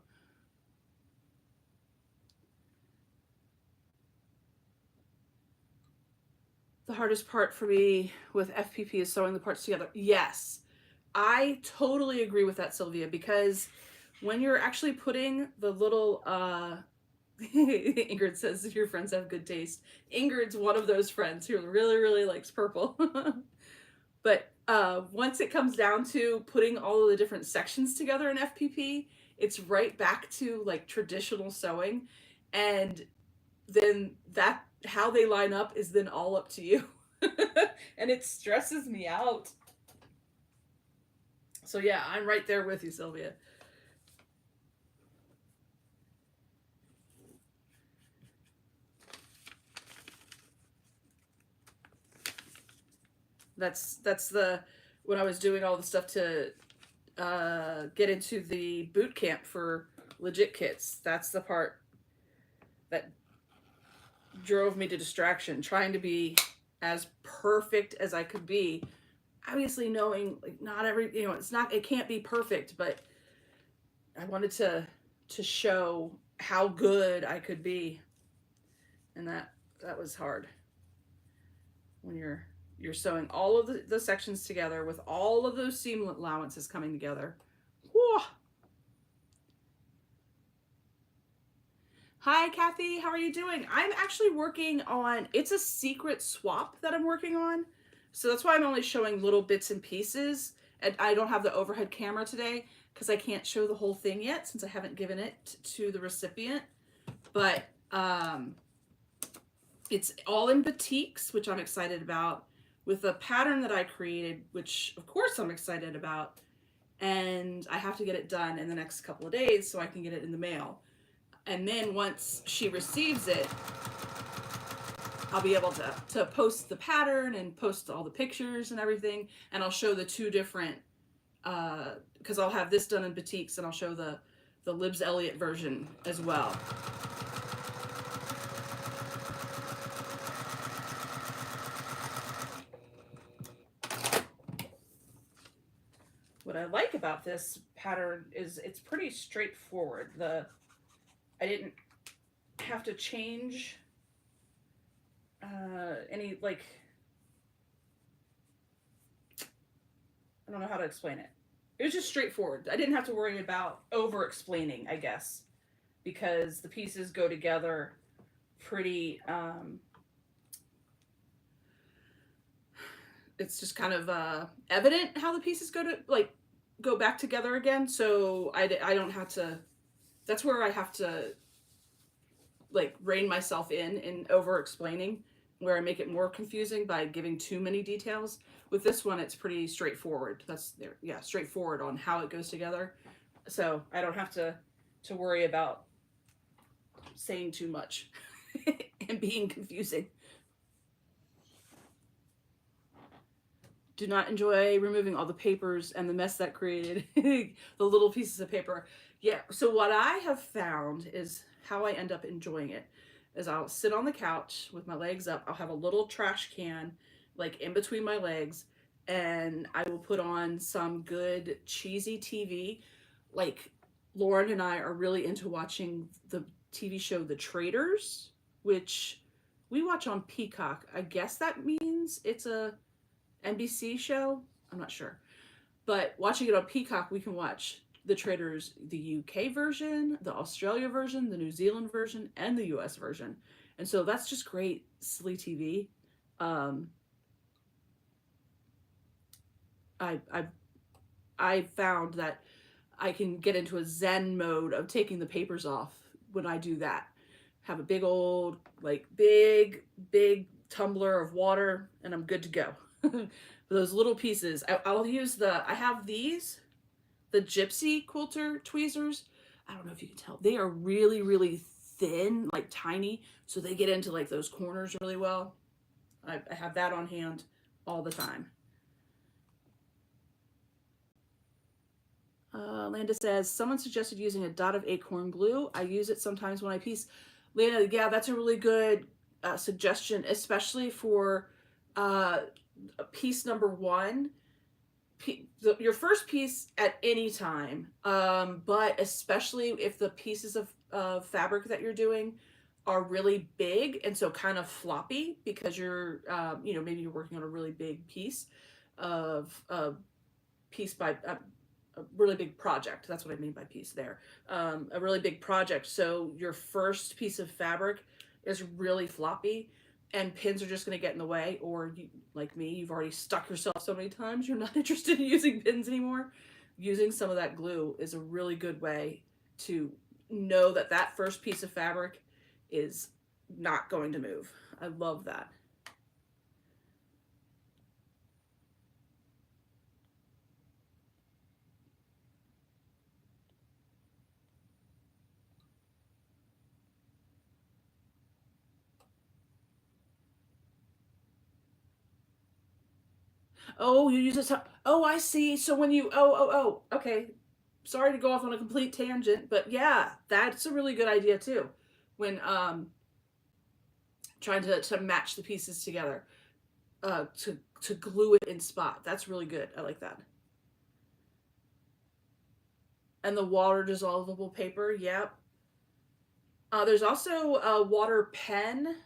The hardest part for me with FPP is sewing the parts together. Yes, I totally agree with that, Sylvia, because when you're actually putting the little, Ingrid says your friends have good taste. Ingrid's one of those friends who really, really likes purple. But once it comes down to putting all of the different sections together in FPP, it's right back to like traditional sewing. And then how they line up is then all up to you. And it stresses me out. So yeah, I'm right there with you, Sylvia. That's the when I was doing all the stuff to get into the boot camp for legit kits. That's the part that drove me to distraction, trying to be as perfect as I could be. Obviously, knowing like not every it's not it can't be perfect, but I wanted to show how good I could be, and that was hard when you're sewing all of the sections together with all of those seam allowances coming together. Whew. Hi, Kathy. How are you doing? I'm actually working on, it's a secret swap that I'm working on. So that's why I'm only showing little bits and pieces. And I don't have the overhead camera today because I can't show the whole thing yet since I haven't given it to the recipient. But it's all in batiks, which I'm excited about, with a pattern that I created, which of course I'm excited about. And I have to get it done in the next couple of days so I can get it in the mail. And then once she receives it, I'll be able to post the pattern and post all the pictures and everything. And I'll show the two different, because I'll have this done in batiks and I'll show the Libs Elliott version as well. What I like about this pattern is it's pretty straightforward. I didn't have to change any, like, I don't know how to explain it. It was just straightforward. I didn't have to worry about over explaining, I guess, because the pieces go together pretty, it's just kind of evident how the pieces go back together again. So I don't have to, that's where I have to like rein myself in over explaining, where I make it more confusing by giving too many details. With this one, it's pretty straightforward. That's there, yeah, straightforward on how it goes together. So I don't have to worry about saying too much and being confusing. Do not enjoy removing all the papers and the mess that created the little pieces of paper. Yeah, so what I have found is how I end up enjoying it is I'll sit on the couch with my legs up. I'll have a little trash can like in between my legs, and I will put on some good cheesy TV. Like Lauren and I are really into watching the TV show The Traitors, which we watch on Peacock. I guess that means it's a NBC show. I'm not sure. But watching it on Peacock, we can watch The Traitors, the UK version, the Australia version, the New Zealand version, and the US version. And so that's just great, silly TV. I found that I can get into a zen mode of taking the papers off when I do that. Have a big old, like big tumbler of water, and I'm good to go. Those little pieces, I'll use I have these, the Gypsy quilter tweezers. I don't know if you can tell. They are really thin, like tiny, so they get into like those corners really well. I have that on hand all the time. Landa says, someone suggested using a dot of acorn glue. I use it sometimes when I piece. Landa, yeah, that's a really good suggestion, especially for piece number one. Your first piece at any time, but especially if the pieces of fabric that you're doing are really big and so kind of floppy because you're, maybe you're working on a really big piece of piece by a really big project. That's what I mean by piece there. A really big project. So your first piece of fabric is really floppy and pins are just going to get in the way, or you, like me, you've already stuck yourself so many times you're not interested in using pins anymore. Using some of that glue is a really good way to know that that first piece of fabric is not going to move. I love that. Oh, you use it. Oh, I see. So when you okay. Sorry to go off on a complete tangent, but yeah, that's a really good idea too. When trying to match the pieces together, to glue it in spot. That's really good. I like that. And the water dissolvable paper. Yep. There's also a water pen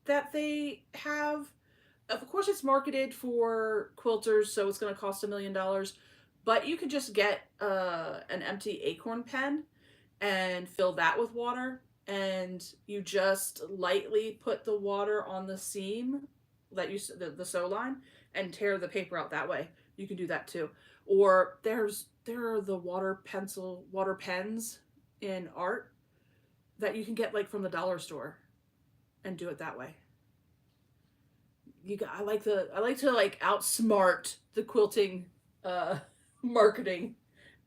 that they have. Of course, it's marketed for quilters, so it's going to cost $1 million. But you could just get an empty acorn pen and fill that with water, and you just lightly put the water on the seam that the sew line and tear the paper out that way. You can do that too. Or there are the water pens in art that you can get like from the dollar store and do it that way. I like to like outsmart the quilting uh marketing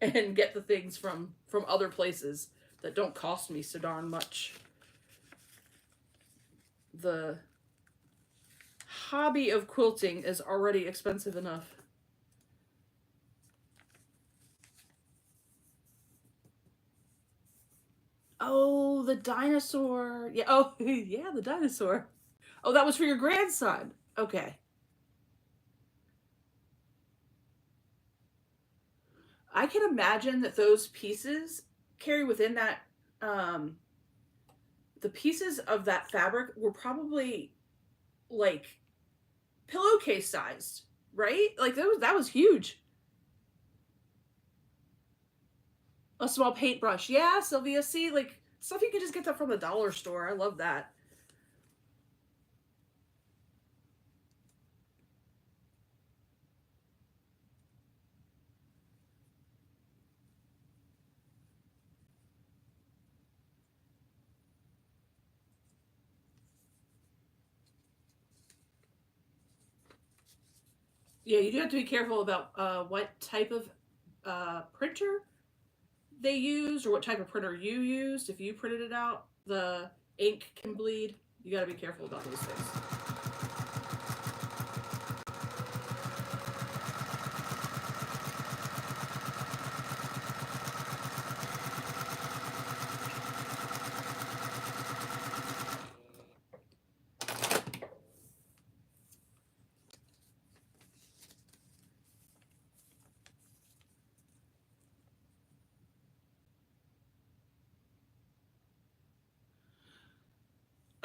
and get the things from other places that don't cost me so darn much. The hobby of quilting is already expensive enough. Oh, the dinosaur. Yeah, oh yeah, the dinosaur. Oh, that was for your grandson. Okay. I can imagine that those pieces carry within that um the pieces of that fabric were probably like pillowcase sized, right? Like that was huge. A small paintbrush, yeah, Sylvia. See, like stuff you can just get that from the dollar store. I love that. Yeah, you do have to be careful about what type of printer they used or what type of printer you used. If you printed it out, the ink can bleed. You got to be careful about those things.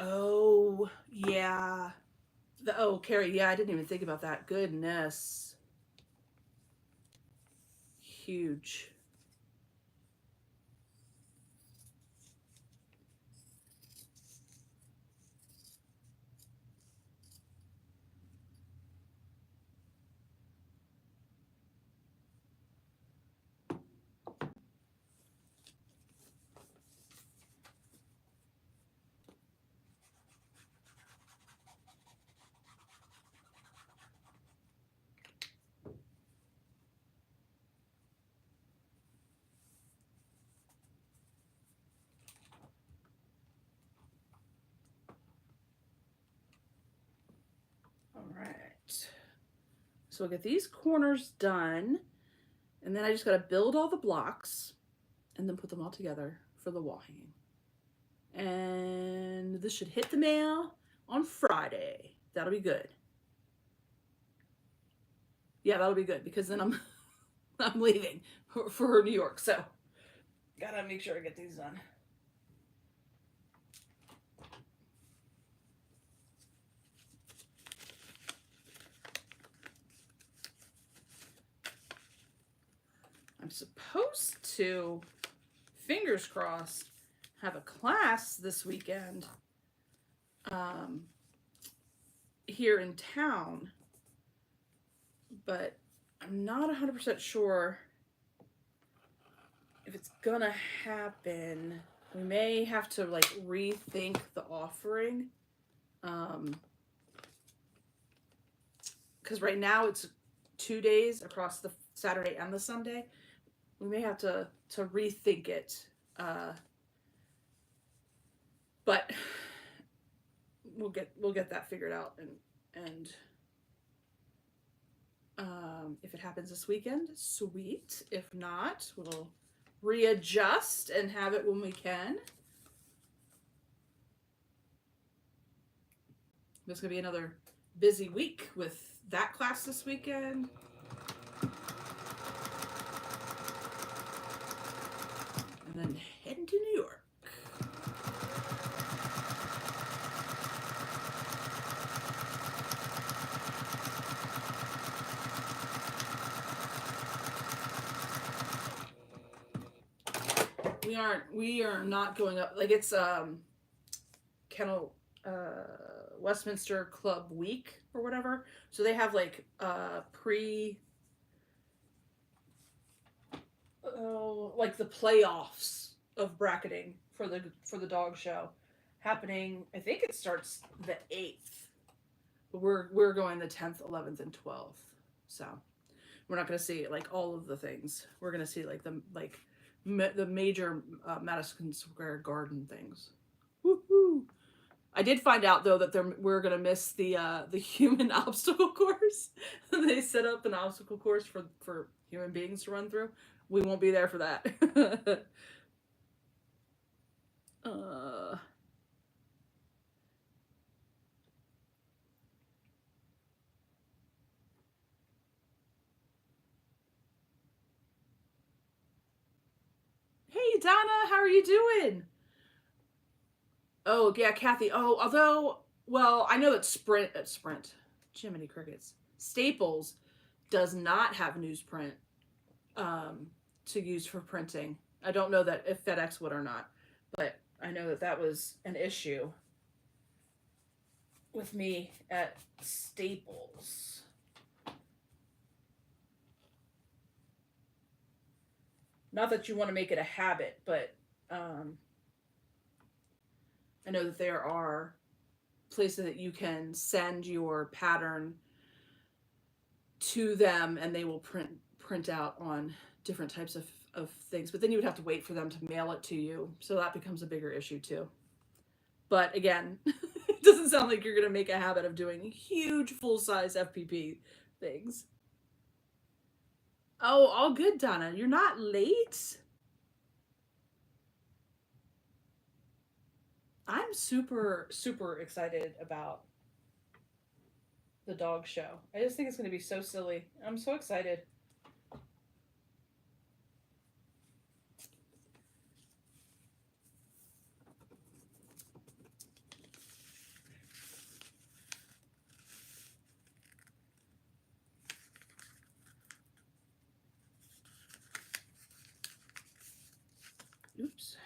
Oh yeah. Carrie, yeah, I didn't even think about that. Goodness, huge. All right. So we'll get these corners done, and then I just got to build all the blocks and then put them all together for the wall hanging. And this should hit the mail on Friday. That'll be good. Yeah, that'll be good because then I'm leaving for New York. So gotta make sure I get these done. I'm supposed to, fingers crossed, have a class this weekend um, here in town, but I'm not 100% sure if it's gonna happen. We may have to like rethink the offering. Because right now it's 2 days across the Saturday and the Sunday. We may have to rethink it. But we'll get that figured out and If it happens this weekend, sweet. If not, we'll readjust and have it when we can. It's going to be another busy week with that class this weekend. And then heading to New York. We are not going up, like it's kennel Westminster Club week or whatever, so they have like like the playoffs of bracketing for the dog show happening. I think it starts the 8th, but we're going the 10th, 11th, and 12th, so we're not going to see like all of the things. We're going to see like the major Madison Square Garden things. Woohoo! I did find out though that we're gonna miss the human obstacle course. They set up an obstacle course for human beings to run through. We won't be there for that. Hey Donna, how are you doing? Oh yeah, Kathy. Oh, although, well, I know that Sprint, Jiminy Crickets, Staples does not have newsprint to use for printing. I don't know that if FedEx would or not, but I know that that was an issue with me at Staples. Not that you want to make it a habit, but I know that there are places that you can send your pattern to them and they will print out on different types of things, but then you would have to wait for them to mail it to you, so that becomes a bigger issue too. But again, it doesn't sound like you're going to make a habit of doing huge full-size FPP things. Oh, all good, Donna. You're not late? I'm super, super excited about the dog show. I just think it's going to be so silly. I'm so excited. Oops.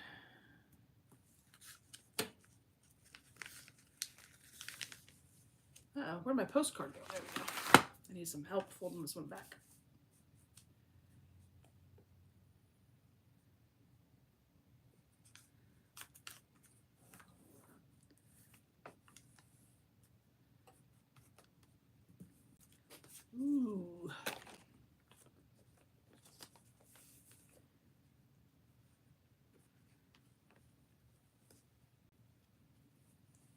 Uh-oh, where'd my postcard go? There we go. I need some help folding this one back. Ooh.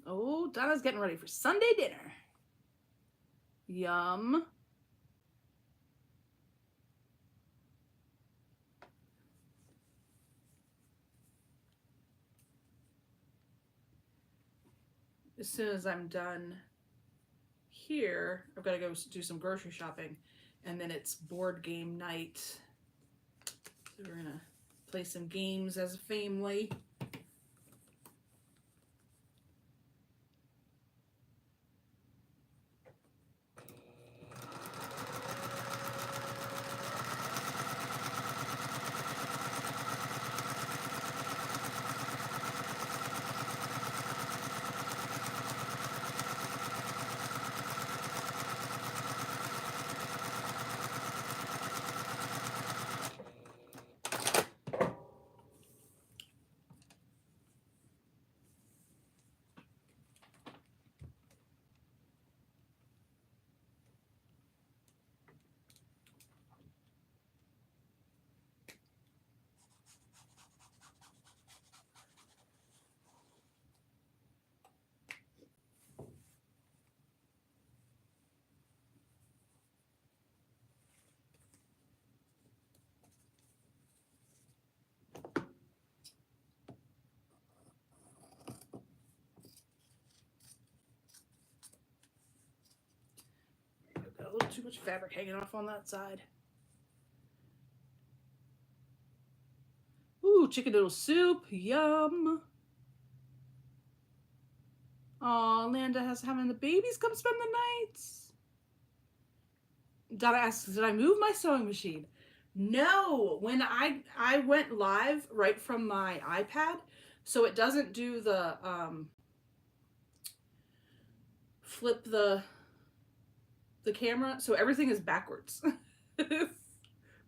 Oh, Donna's getting ready for Sunday dinner. Yum. As soon as I'm done here, I've got to go do some grocery shopping, and then it's board game night. So we're gonna play some games as a family. Too much fabric hanging off on that side. Ooh, chicken noodle soup. Yum. Oh, Landa has having the babies come spend the night. Donna asks, did I move my sewing machine? No. When I went live right from my iPad, so it doesn't do the flip the camera, so everything is backwards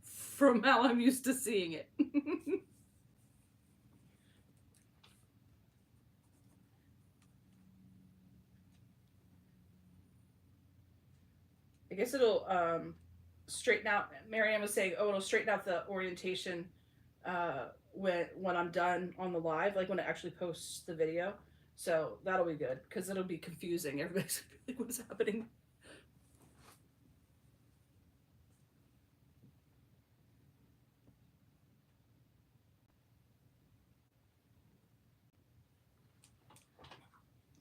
from how I'm used to seeing it. I guess it'll straighten out. Marianne was saying, oh, it'll straighten out the orientation when I'm done on the live, like when it actually posts the video. So that'll be good because it'll be confusing. Everybody's like, what's happening?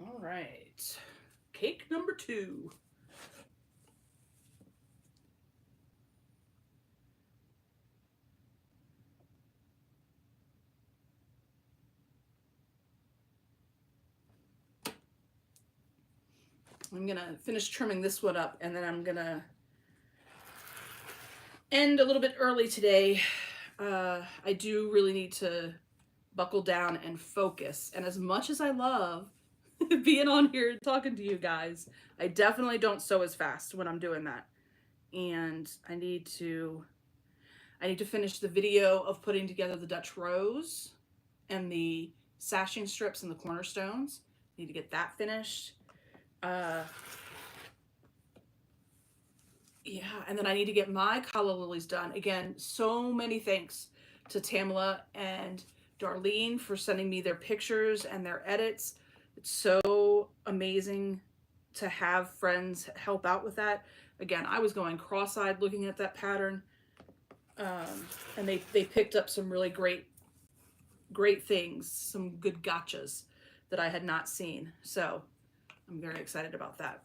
All right, cake number 2. I'm gonna finish trimming this one up, and then I'm gonna end a little bit early today. I do really need to buckle down and focus. And as much as I love being on here talking to you guys, I definitely don't sew as fast when I'm doing that. And I need to finish the video of putting together the Dutch rose and the sashing strips and the cornerstones. Need to get that finished. Yeah, and then I need to get my calla lilies done. Again, so many thanks to Tamala and Darlene for sending me their pictures and their edits. It's so amazing to have friends help out with that. Again, I was going cross-eyed looking at that pattern, and they picked up some really great things, some good gotchas that I had not seen. So I'm very excited about that.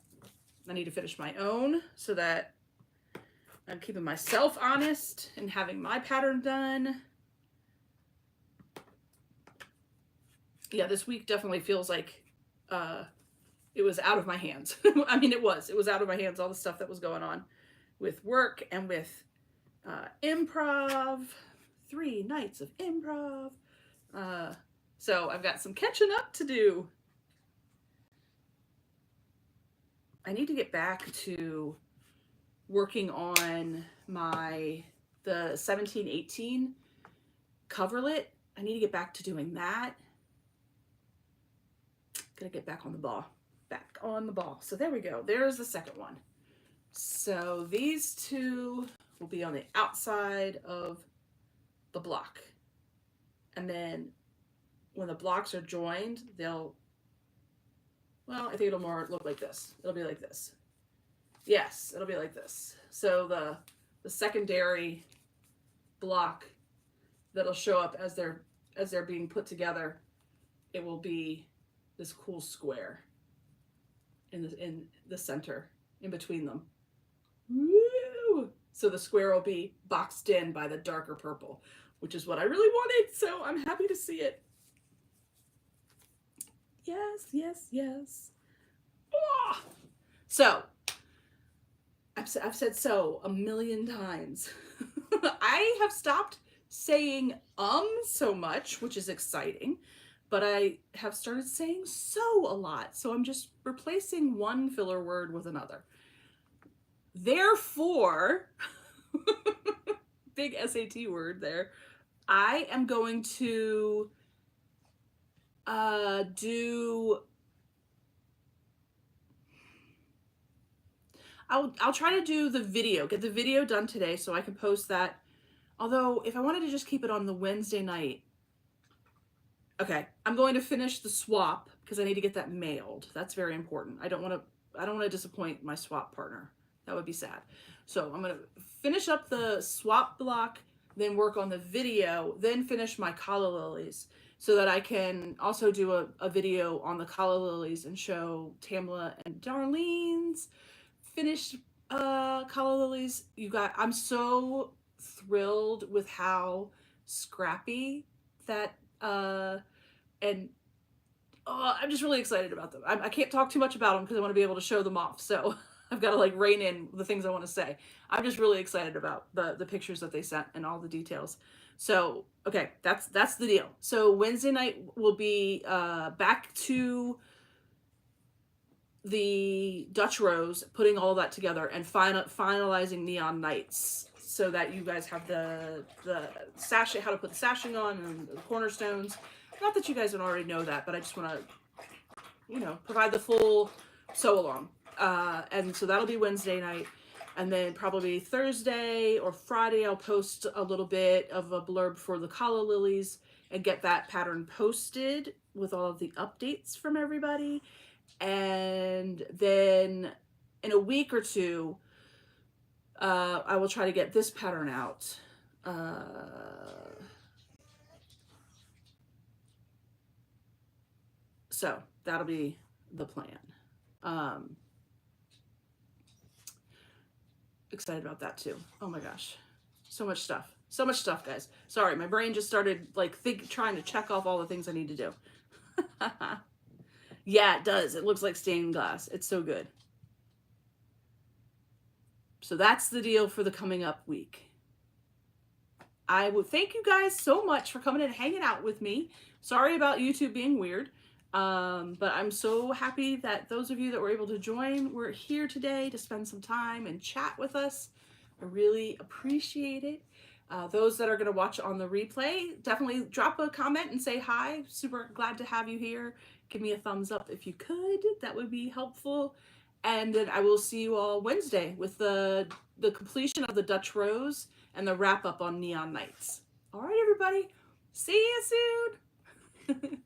I need to finish my own so that I'm keeping myself honest and having my pattern done. Yeah, this week definitely feels like it was out of my hands. I mean, it was out of my hands, all the stuff that was going on with work and with improv, 3 nights of improv. So I've got some catching up to do. I need to get back to working on the 17-18 coverlet. I need to get back to doing that. Gotta get back on the ball. So there we go. There's the second one. So these 2 will be on the outside of the block. And then when the blocks are joined, I think it'll more look like this. It'll be like this. Yes, it'll be like this. So the secondary block that'll show up as they're being put together, it will be this cool square in the center, in between them. Woo! So the square will be boxed in by the darker purple, which is what I really wanted. So I'm happy to see it. Yes, yes, yes. Oh! So I've said so a million times. I have stopped saying so much, which is exciting, but I have started saying so a lot. So I'm just replacing one filler word with another. Therefore, big SAT word there, I am going to I'll try to do the video, get the video done today so I can post that. Although if I wanted to just keep it on the Wednesday night, okay, I'm going to finish the swap because I need to get that mailed. That's very important. I don't want to disappoint my swap partner. That would be sad. So I'm going to finish up the swap block, then work on the video, then finish my calla lilies so that I can also do a video on the calla lilies and show Tamla and Darlene's finished Calla lilies, you got, I'm so thrilled with how scrappy that, and I'm just really excited about them. I can't talk too much about them because I want to be able to show them off. So I've got to like rein in the things I want to say. I'm just really excited about the pictures that they sent and all the details. So okay, that's the deal. So Wednesday night will be back to the Dutch Rose, putting all that together and finalizing Neon Nights so that you guys have the sachet, how to put the sashing on and the cornerstones. Not that you guys don't already know that, but I just want to, you know, provide the full sew along. And so that'll be Wednesday night. And then probably Thursday or Friday, I'll post a little bit of a blurb for the Calla lilies and get that pattern posted with all of the updates from everybody. And then in a week or two, I will try to get this pattern out. So that'll be the plan. Excited about that too. Oh my gosh. So much stuff. So much stuff, guys. Sorry, my brain just started like trying to check off all the things I need to do. Yeah, it does. It looks like stained glass. It's so good. So that's the deal for the coming up week. I would thank you guys so much for coming and hanging out with me. Sorry about YouTube being weird. But I'm so happy that those of you that were able to join were here today to spend some time and chat with us. I really appreciate it. Those that are going to watch on the replay, definitely drop a comment and say hi. Super glad to have you here. Give me a thumbs up if you could. That would be helpful. And then I will see you all Wednesday with the completion of the Dutch Rose and the wrap up on Neon Nights. All right, everybody. See you soon.